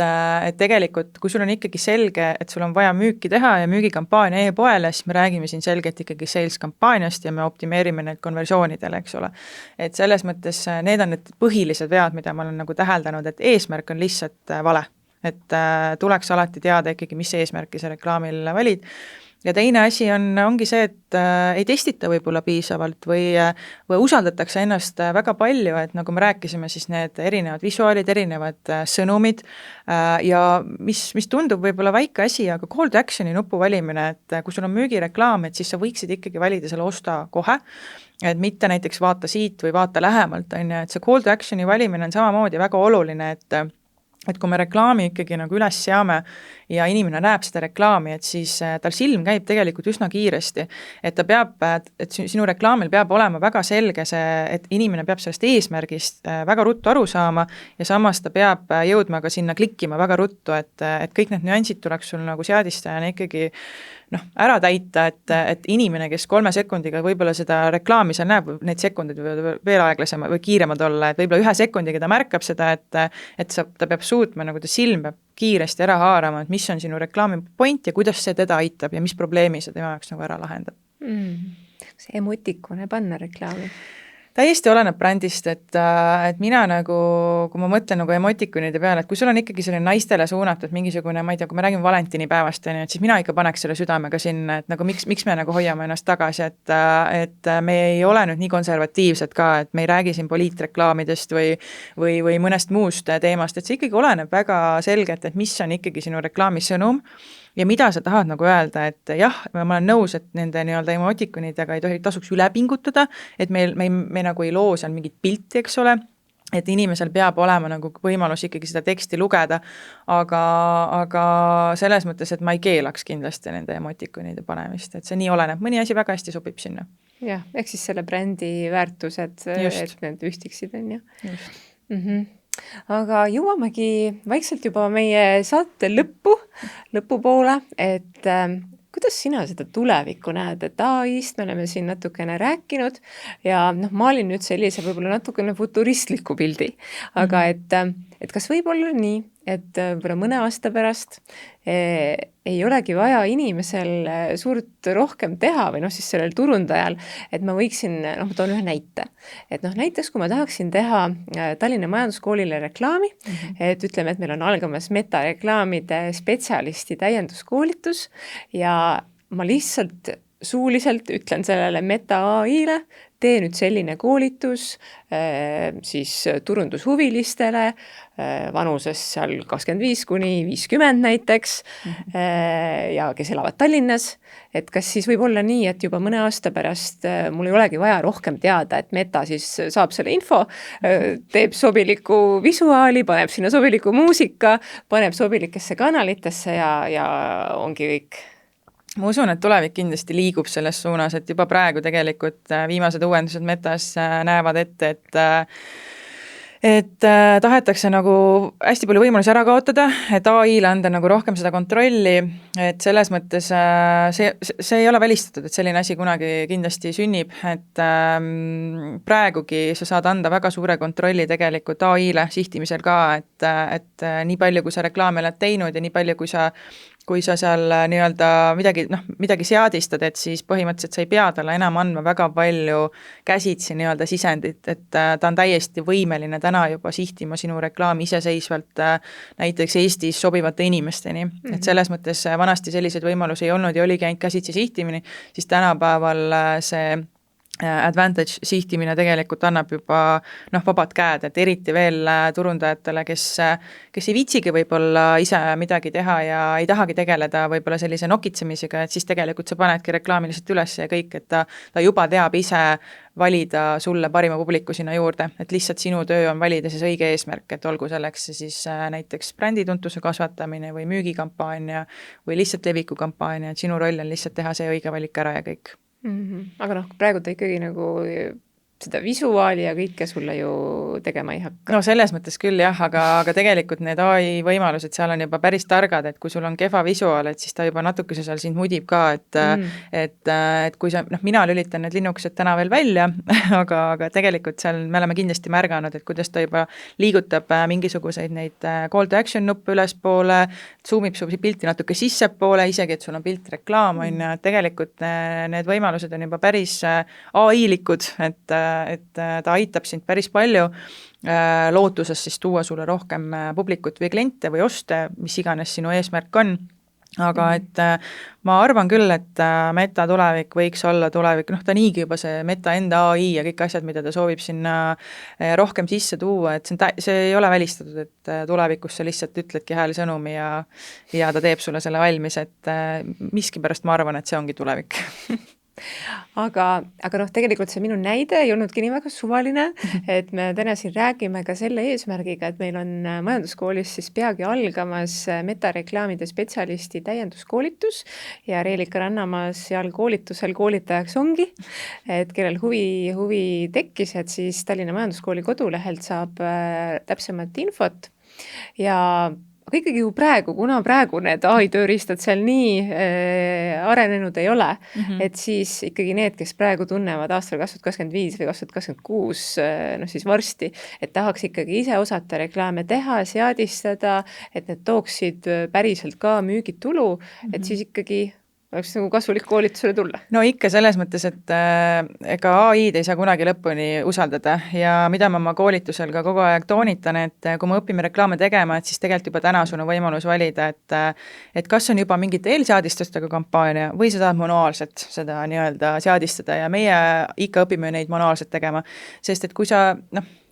tegelikult, kui sul on ikkagi selge, et sul on vaja müüki teha ja müügikampaania e-poele, siis me räägime siin selgelt ikkagi sales kampaaniast ja me optimeerime need konversioonidele, eks ole. Et selles mõttes need on need põhilised vead, mida ma olen nagu täheldanud, et eesmärk on lihtsalt vale. Et tuleks alati teada ikkagi, mis eesmärki sa reklaamil valid. Ja teine asi ongi see, et ei testita võib-olla piisavalt või usaldatakse ennast väga palju, et nagu me rääkisime, siis need erinevad visuaalid, erinevad sõnumid ja mis tundub võib-olla väike asi, aga call to action'i nupu valimine, et kui sul on müügireklaam, et siis sa võiksid ikkagi valida selle osta kohe, et mitte näiteks vaata siit või vaata lähemalt, on ju, et see call to action'i valimine on samamoodi väga oluline, et kui me reklaami ikkagi nagu üles seame ja inimene näeb seda reklaami, et siis tal silm käib tegelikult üsna kiiresti, et ta peab, et sinu reklaamil peab olema väga selge see, et inimene peab sellest eesmärgist väga ruttu aru saama ja samas ta peab jõudma ka sinna klikkima väga ruttu, et kõik need nüansid tuleks sul nagu seadistajana ikkagi ära täita, et inimene, kes 3 sekundiga võib-olla seda reklaami seal näeb, need sekundid võivad veel aeglasema või kiiremad olla, et võib-olla 1 sekundiga ta märkab seda, et ta peab suutma, nagu ta silm peab kiiresti ära haarama, et mis on sinu reklaami point ja kuidas see teda aitab ja mis probleemi see tema jaoks nagu ära lahendab. See emotikone panna reklaami? Täiesti oleneb brändist, et mina nagu, kui ma mõtlen nagu emotikonide peale, et kui sul on ikkagi selline naistele suunatud mingisugune, ma ei tea, kui me räägime valentinipäevast, et siis mina ikka paneks selle südamega sinna, et nagu miks me nagu hoiame ennast tagasi, et me ei ole nüüd nii konservatiivsed ka, et me ei räägi siin poliitreklaamidest või mõnest muust teemast, et see ikkagi oleneb väga selgelt, et mis on ikkagi sinu reklaami sõnum ja mida sa tahad nagu öelda, et jah, ma olen nõus, et nende nii-öelda emotikonidega ei tasuks üle pingutada, et me nagu ei loo seal mingit pilti, eks ole, et inimesel peab olema nagu võimalus ikkagi seda teksti lugeda, aga selles mõttes, et ma ei keelaks kindlasti nende emotikonide panemist, et see nii oleneb, mõni asi väga hästi sobib sinna. Jah, ehk siis selle brändi väärtused, et need ühtiksid, on ju. Just. Aga jõuamegi vaikselt juba meie saate lõpupoole, et kuidas sina seda tulevikku näed, et AI-st me oleme siin natukene rääkinud ja ma olin nüüd sellise võib-olla natukene futuristliku pildi, aga et kas võib olla nii, et võib-olla mõne aasta pärast ei olegi vaja inimesel suurt rohkem teha või siis sellel turundajal, et ma võiksin, ma toon ühe näite, et näiteks kui ma tahaksin teha Tallinna Majanduskoolile reklaami, et ütleme, et meil on algamas metareklaamide spetsialisti täienduskoolitus ja ma lihtsalt suuliselt ütlen sellele meta AI-le, tee nüüd selline koolitus siis turundushuvilistele vanuses seal 25–50 näiteks ja kes elavad Tallinnas, et kas siis võib olla nii, et juba mõne aasta pärast mul ei olegi vaja rohkem teada, et meta siis saab selle info, teeb sobiliku visuaali, paneb sinna sobiliku muusika, paneb sobilikesse kanalitesse ja ongi kõik. ma usun, et tulevik kindlasti liigub selles suunas, et juba praegu tegelikult viimased uuendused Metas näevad ette, et tahetakse nagu hästi palju võimalusi ära kaotada, et AI-le anda nagu rohkem seda kontrolli, et selles mõttes see ei ole välistatud, et selline asi kunagi kindlasti sünnib, et praegugi sa saad anda väga suure kontrolli tegelikult AI-le sihtimisel ka, et nii palju, kui sa reklaami oled teinud ja nii palju, kui sa seal nii-öelda midagi seadistad, et siis põhimõtteliselt sa ei pea talle enam andma väga palju käsitsi nii-öelda sisendit, et ta on täiesti võimeline täna juba sihtima sinu reklaami iseseisvalt näiteks Eestis sobivate inimesteni. Et selles mõttes vanasti selliseid võimalusi ei olnud ja oligi ainult käsitsi sihtimine, siis tänapäeval see advantage sihtimine tegelikult annab juba vabad käed, et eriti veel turundajatele, kes ei viitsigi võib-olla ise midagi teha ja ei tahagi tegeleda võib-olla sellise nokitsemisega, et siis tegelikult sa panedki reklaami lihtsalt üles ja kõik, et ta juba teab ise valida sulle parima publiku sinna juurde, et lihtsalt sinu töö on valida siis õige eesmärk, et olgu selleks siis näiteks brändituntuse kasvatamine või müügikampaania või lihtsalt levikukampaania, et sinu roll on lihtsalt teha see õige valik ära ja kõik. Aga praegu ta ikkagi nagu seda visuaali ja kõike sulle ju tegema ei hakka. No selles mõttes küll jah, aga tegelikult need AI võimalused seal on juba päris targad, et kui sul on kehva visuaal, et siis ta juba natukese seal sind mudib ka, et kui sa, mina lülitan need linnukesed täna veel välja, aga tegelikult seal me oleme kindlasti märganud, et kuidas ta juba liigutab mingisuguseid neid call to action nuppe ülespoole, zoomib su pilti natuke sissepoole, isegi et sul on pilt reklaam, on ja tegelikult need võimalused on juba päris AI-likud, et ta aitab sind päris palju lootuses siis tuua sulle rohkem publikut või kliente või oste, mis iganes sinu eesmärk on. Aga et ma arvan küll, et Meta tulevik võiks olla tulevik, ta niigi juba see Meta enda AI ja kõik asjad, mida ta soovib sinna rohkem sisse tuua, et see ei ole välistatud, et tulevikus sa lihtsalt ütledki häälsõnumi ja ta teeb sulle selle valmis, et miskipärast ma arvan, et see ongi tulevik. Aga tegelikult see minu näide ei olnudki nii väga suvaline, et me täna siin räägime ka selle eesmärgiga, et meil on majanduskoolis siis peagi algamas metareklaamide spetsialisti täienduskoolitus ja Reelika Rannamaa seal koolitusel koolitajaks ongi, et kellel huvi tekkis, et siis Tallinna Majanduskooli kodulehelt saab täpsemat infot ja aga ikkagi ju kuna praegu need AI-tööriistad seal nii arenenud ei ole, et siis ikkagi need, kes praegu tunnevad aastal 2025 või 2026, siis varsti, et tahaks ikkagi ise osata reklaame teha, seadistada, et need tooksid päriselt ka müügitulu, et siis ikkagi oleks nagu kasulik koolitusele tulla. No ikka selles mõttes, et ega AI-d ei saa kunagi lõpuni usaldada ja mida ma oma koolitusel ka kogu aeg toonitan, et kui me õpime reklaame tegema, et siis tegelikult juba täna sul on võimalus valida, et kas on juba mingite eelseadistustega kampaania või sa tahad manuaalselt seda nii-öelda seadistada ja meie ikka õpime neid manuaalselt tegema, sest et kui sa,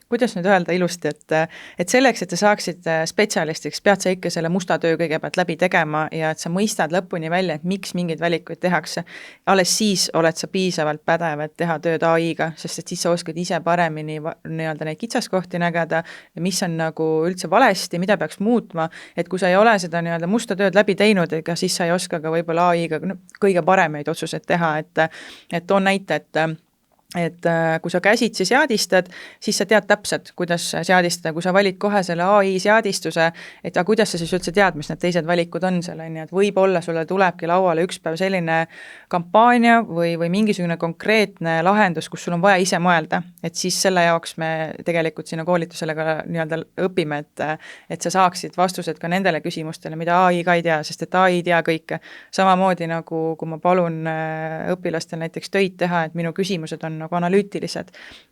kuidas nüüd öelda ilusti, et selleks, et sa saaksid spetsialistiks, pead sa ikka selle musta töö kõigepealt läbi tegema ja et sa mõistad lõpuni välja, et miks mingeid valikuid tehakse. Alles siis oled sa piisavalt pädev, et teha tööd AI-ga, sest et siis sa oskad ise paremini nii-öelda neid kitsaskohti nägeda ja mis on nagu üldse valesti, mida peaks muutma, et kui sa ei ole seda nii-öelda musta tööd läbi teinud, ega siis sa ei oska ka võib-olla AI-ga kõige paremeid otsuseid teha, et toon näite, et kui sa käsitsi seadistad, siis sa tead täpselt, kuidas seadistada, kui sa valid kohe selle AI seadistuse, et kuidas sa siis üldse tead, mis need teised valikud on seal, et võib-olla sulle tulebki lauale üks päev selline kampaania või mingisugune konkreetne lahendus, kus sul on vaja ise mõelda, et siis selle jaoks me tegelikult sinna koolitusele ka nii-öelda õpime, et sa saaksid vastused ka nendele küsimustele, mida AI ka ei tea, sest et AI ei tea kõike. Samamoodi nagu kui ma palun õpilastel näiteks töid teha, et minu küsimused on nagu analüütilised,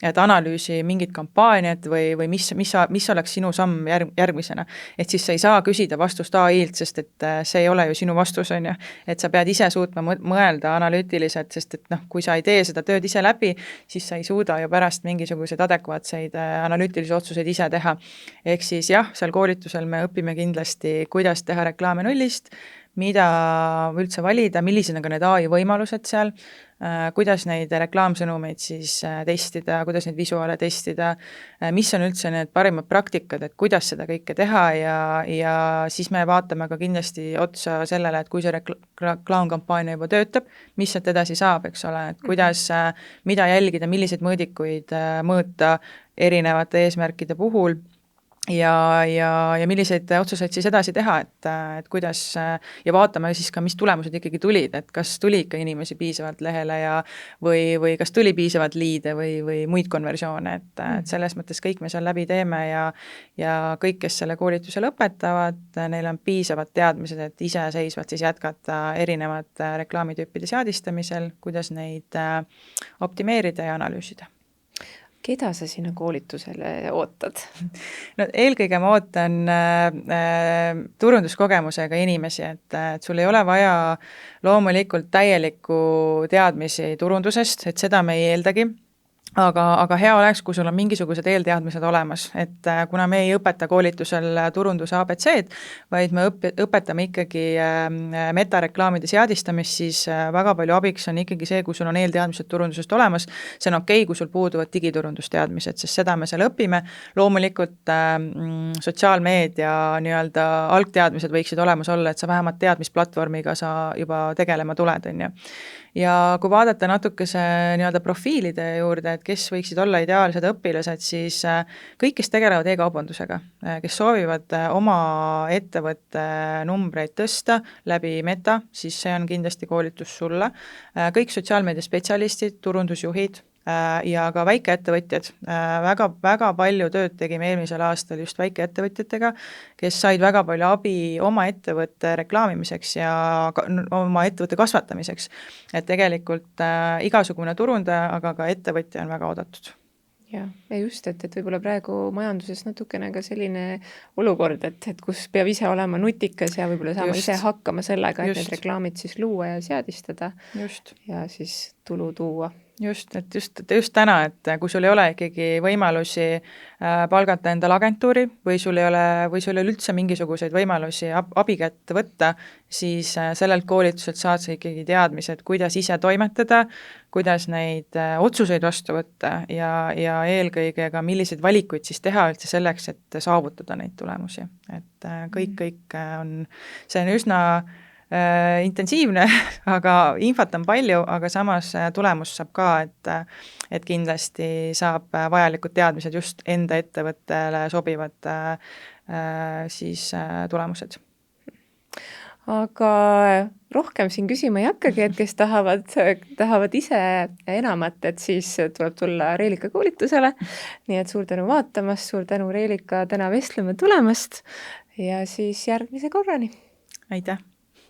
et analüüsi mingid kampaaniad või mis oleks sinu samm järgmisena. Et siis sa ei saa küsida vastust AI-lt, sest et see ei ole ju sinu vastus, on ju. Et sa pead ise suutma mõelda analüütiliselt, sest et kui sa ei tee seda tööd ise läbi, siis sa ei suuda ju pärast mingisuguseid adekvaatseid analüütilisi otsuseid ise teha. Ehk siis jah, seal koolitusel me õpime kindlasti, kuidas teha reklaame nullist, mida üldse valida, millised on ka need AI võimalused seal, kuidas neid reklaamsõnumeid siis testida, kuidas neid visuaale testida, mis on üldse need parimad praktikad, et kuidas seda kõike teha ja siis me vaatame ka kindlasti otsa sellele, et kui see reklaamkampaania juba töötab, mis sealt edasi saab, eks ole, et kuidas, mida jälgida, milliseid mõõdikuid mõõta erinevate eesmärkide puhul ja milliseid otsuseid siis edasi teha, et kuidas ja vaatame siis ka, mis tulemused ikkagi tulid, et kas tuli ikka inimesi piisavalt lehele või kas tuli piisavalt liide või muid konversioone, et selles mõttes kõik me seal läbi teeme ja kõik, kes selle koolituse lõpetavad, neil on piisavad teadmised, et iseseisvalt siis jätkata erinevate reklaamitüüpide seadistamisel, kuidas neid optimeerida ja analüüsida. Keda sa sinna koolitusele ootad? No eelkõige ma ootan turunduskogemusega inimesi, et sul ei ole vaja loomulikult täielikku teadmisi turundusest, et seda me ei eeldagi, aga hea oleks, kui sul on mingisugused eelteadmised olemas, et kuna me ei õpeta koolitusel turunduse ABC-d, vaid me õpetame ikkagi metareklaamide seadistamist, siis väga palju abiks on ikkagi see, kui sul on eelteadmised turundusest olemas, see on okei, kui sul puuduvad digiturundusteadmised, sest seda me seal õpime, loomulikult sotsiaalmeedia nii-öelda algteadmised võiksid olemas olla, et sa vähemalt tead, mis platvormiga sa juba tegelema tuled, on ju. Ja kui vaadata natukese nii-öelda profiilide juurde, et kes võiksid olla ideaalsed õpilased, siis kõik, kes tegelevad e-kaubandusega, kes soovivad oma ettevõtte numbreid tõsta läbi Meta, siis see on kindlasti koolitus sulle. Kõik sotsiaalmeedia spetsialistid, turundusjuhid ja ka väikeettevõtjad. Väga palju tööd tegime eelmisel aastal just väikeettevõtjatega, kes said väga palju abi oma ettevõtte reklaamimiseks ja oma ettevõtte kasvatamiseks. Et tegelikult igasugune turundaja, aga ka ettevõtja on väga oodatud. Ja just, et võib-olla praegu majanduses natukene ka selline olukord, et kus peab ise olema nutikas ja võib-olla saama ise hakkama sellega, et need reklaamid siis luua ja seadistada ja siis tulu tuua. Just täna, et kui sul ei ole ikkagi võimalusi palgata endale agentuuri või sul ei ole üldse mingisuguseid võimalusi abikätt võtta, siis sellelt koolituselt saad sa ikkagi teadmised, kuidas ise toimetada, kuidas neid otsuseid vastu võtta ja eelkõige ka milliseid valikuid siis teha üldse selleks, et saavutada neid tulemusi. Et kõik on, see on üsna intensiivne, aga infot on palju, aga samas tulemus saab ka, et kindlasti saab vajalikud teadmised just enda ettevõttele sobivad siis tulemused. Aga rohkem siin küsima ei hakkagi, et kes tahavad ise enamat, et siis tuleb tulla Reelika koolitusele. Nii et suur tänu vaatamast, suur tänu Reelika täna vestlema tulemast ja siis järgmise korrani. Aitäh!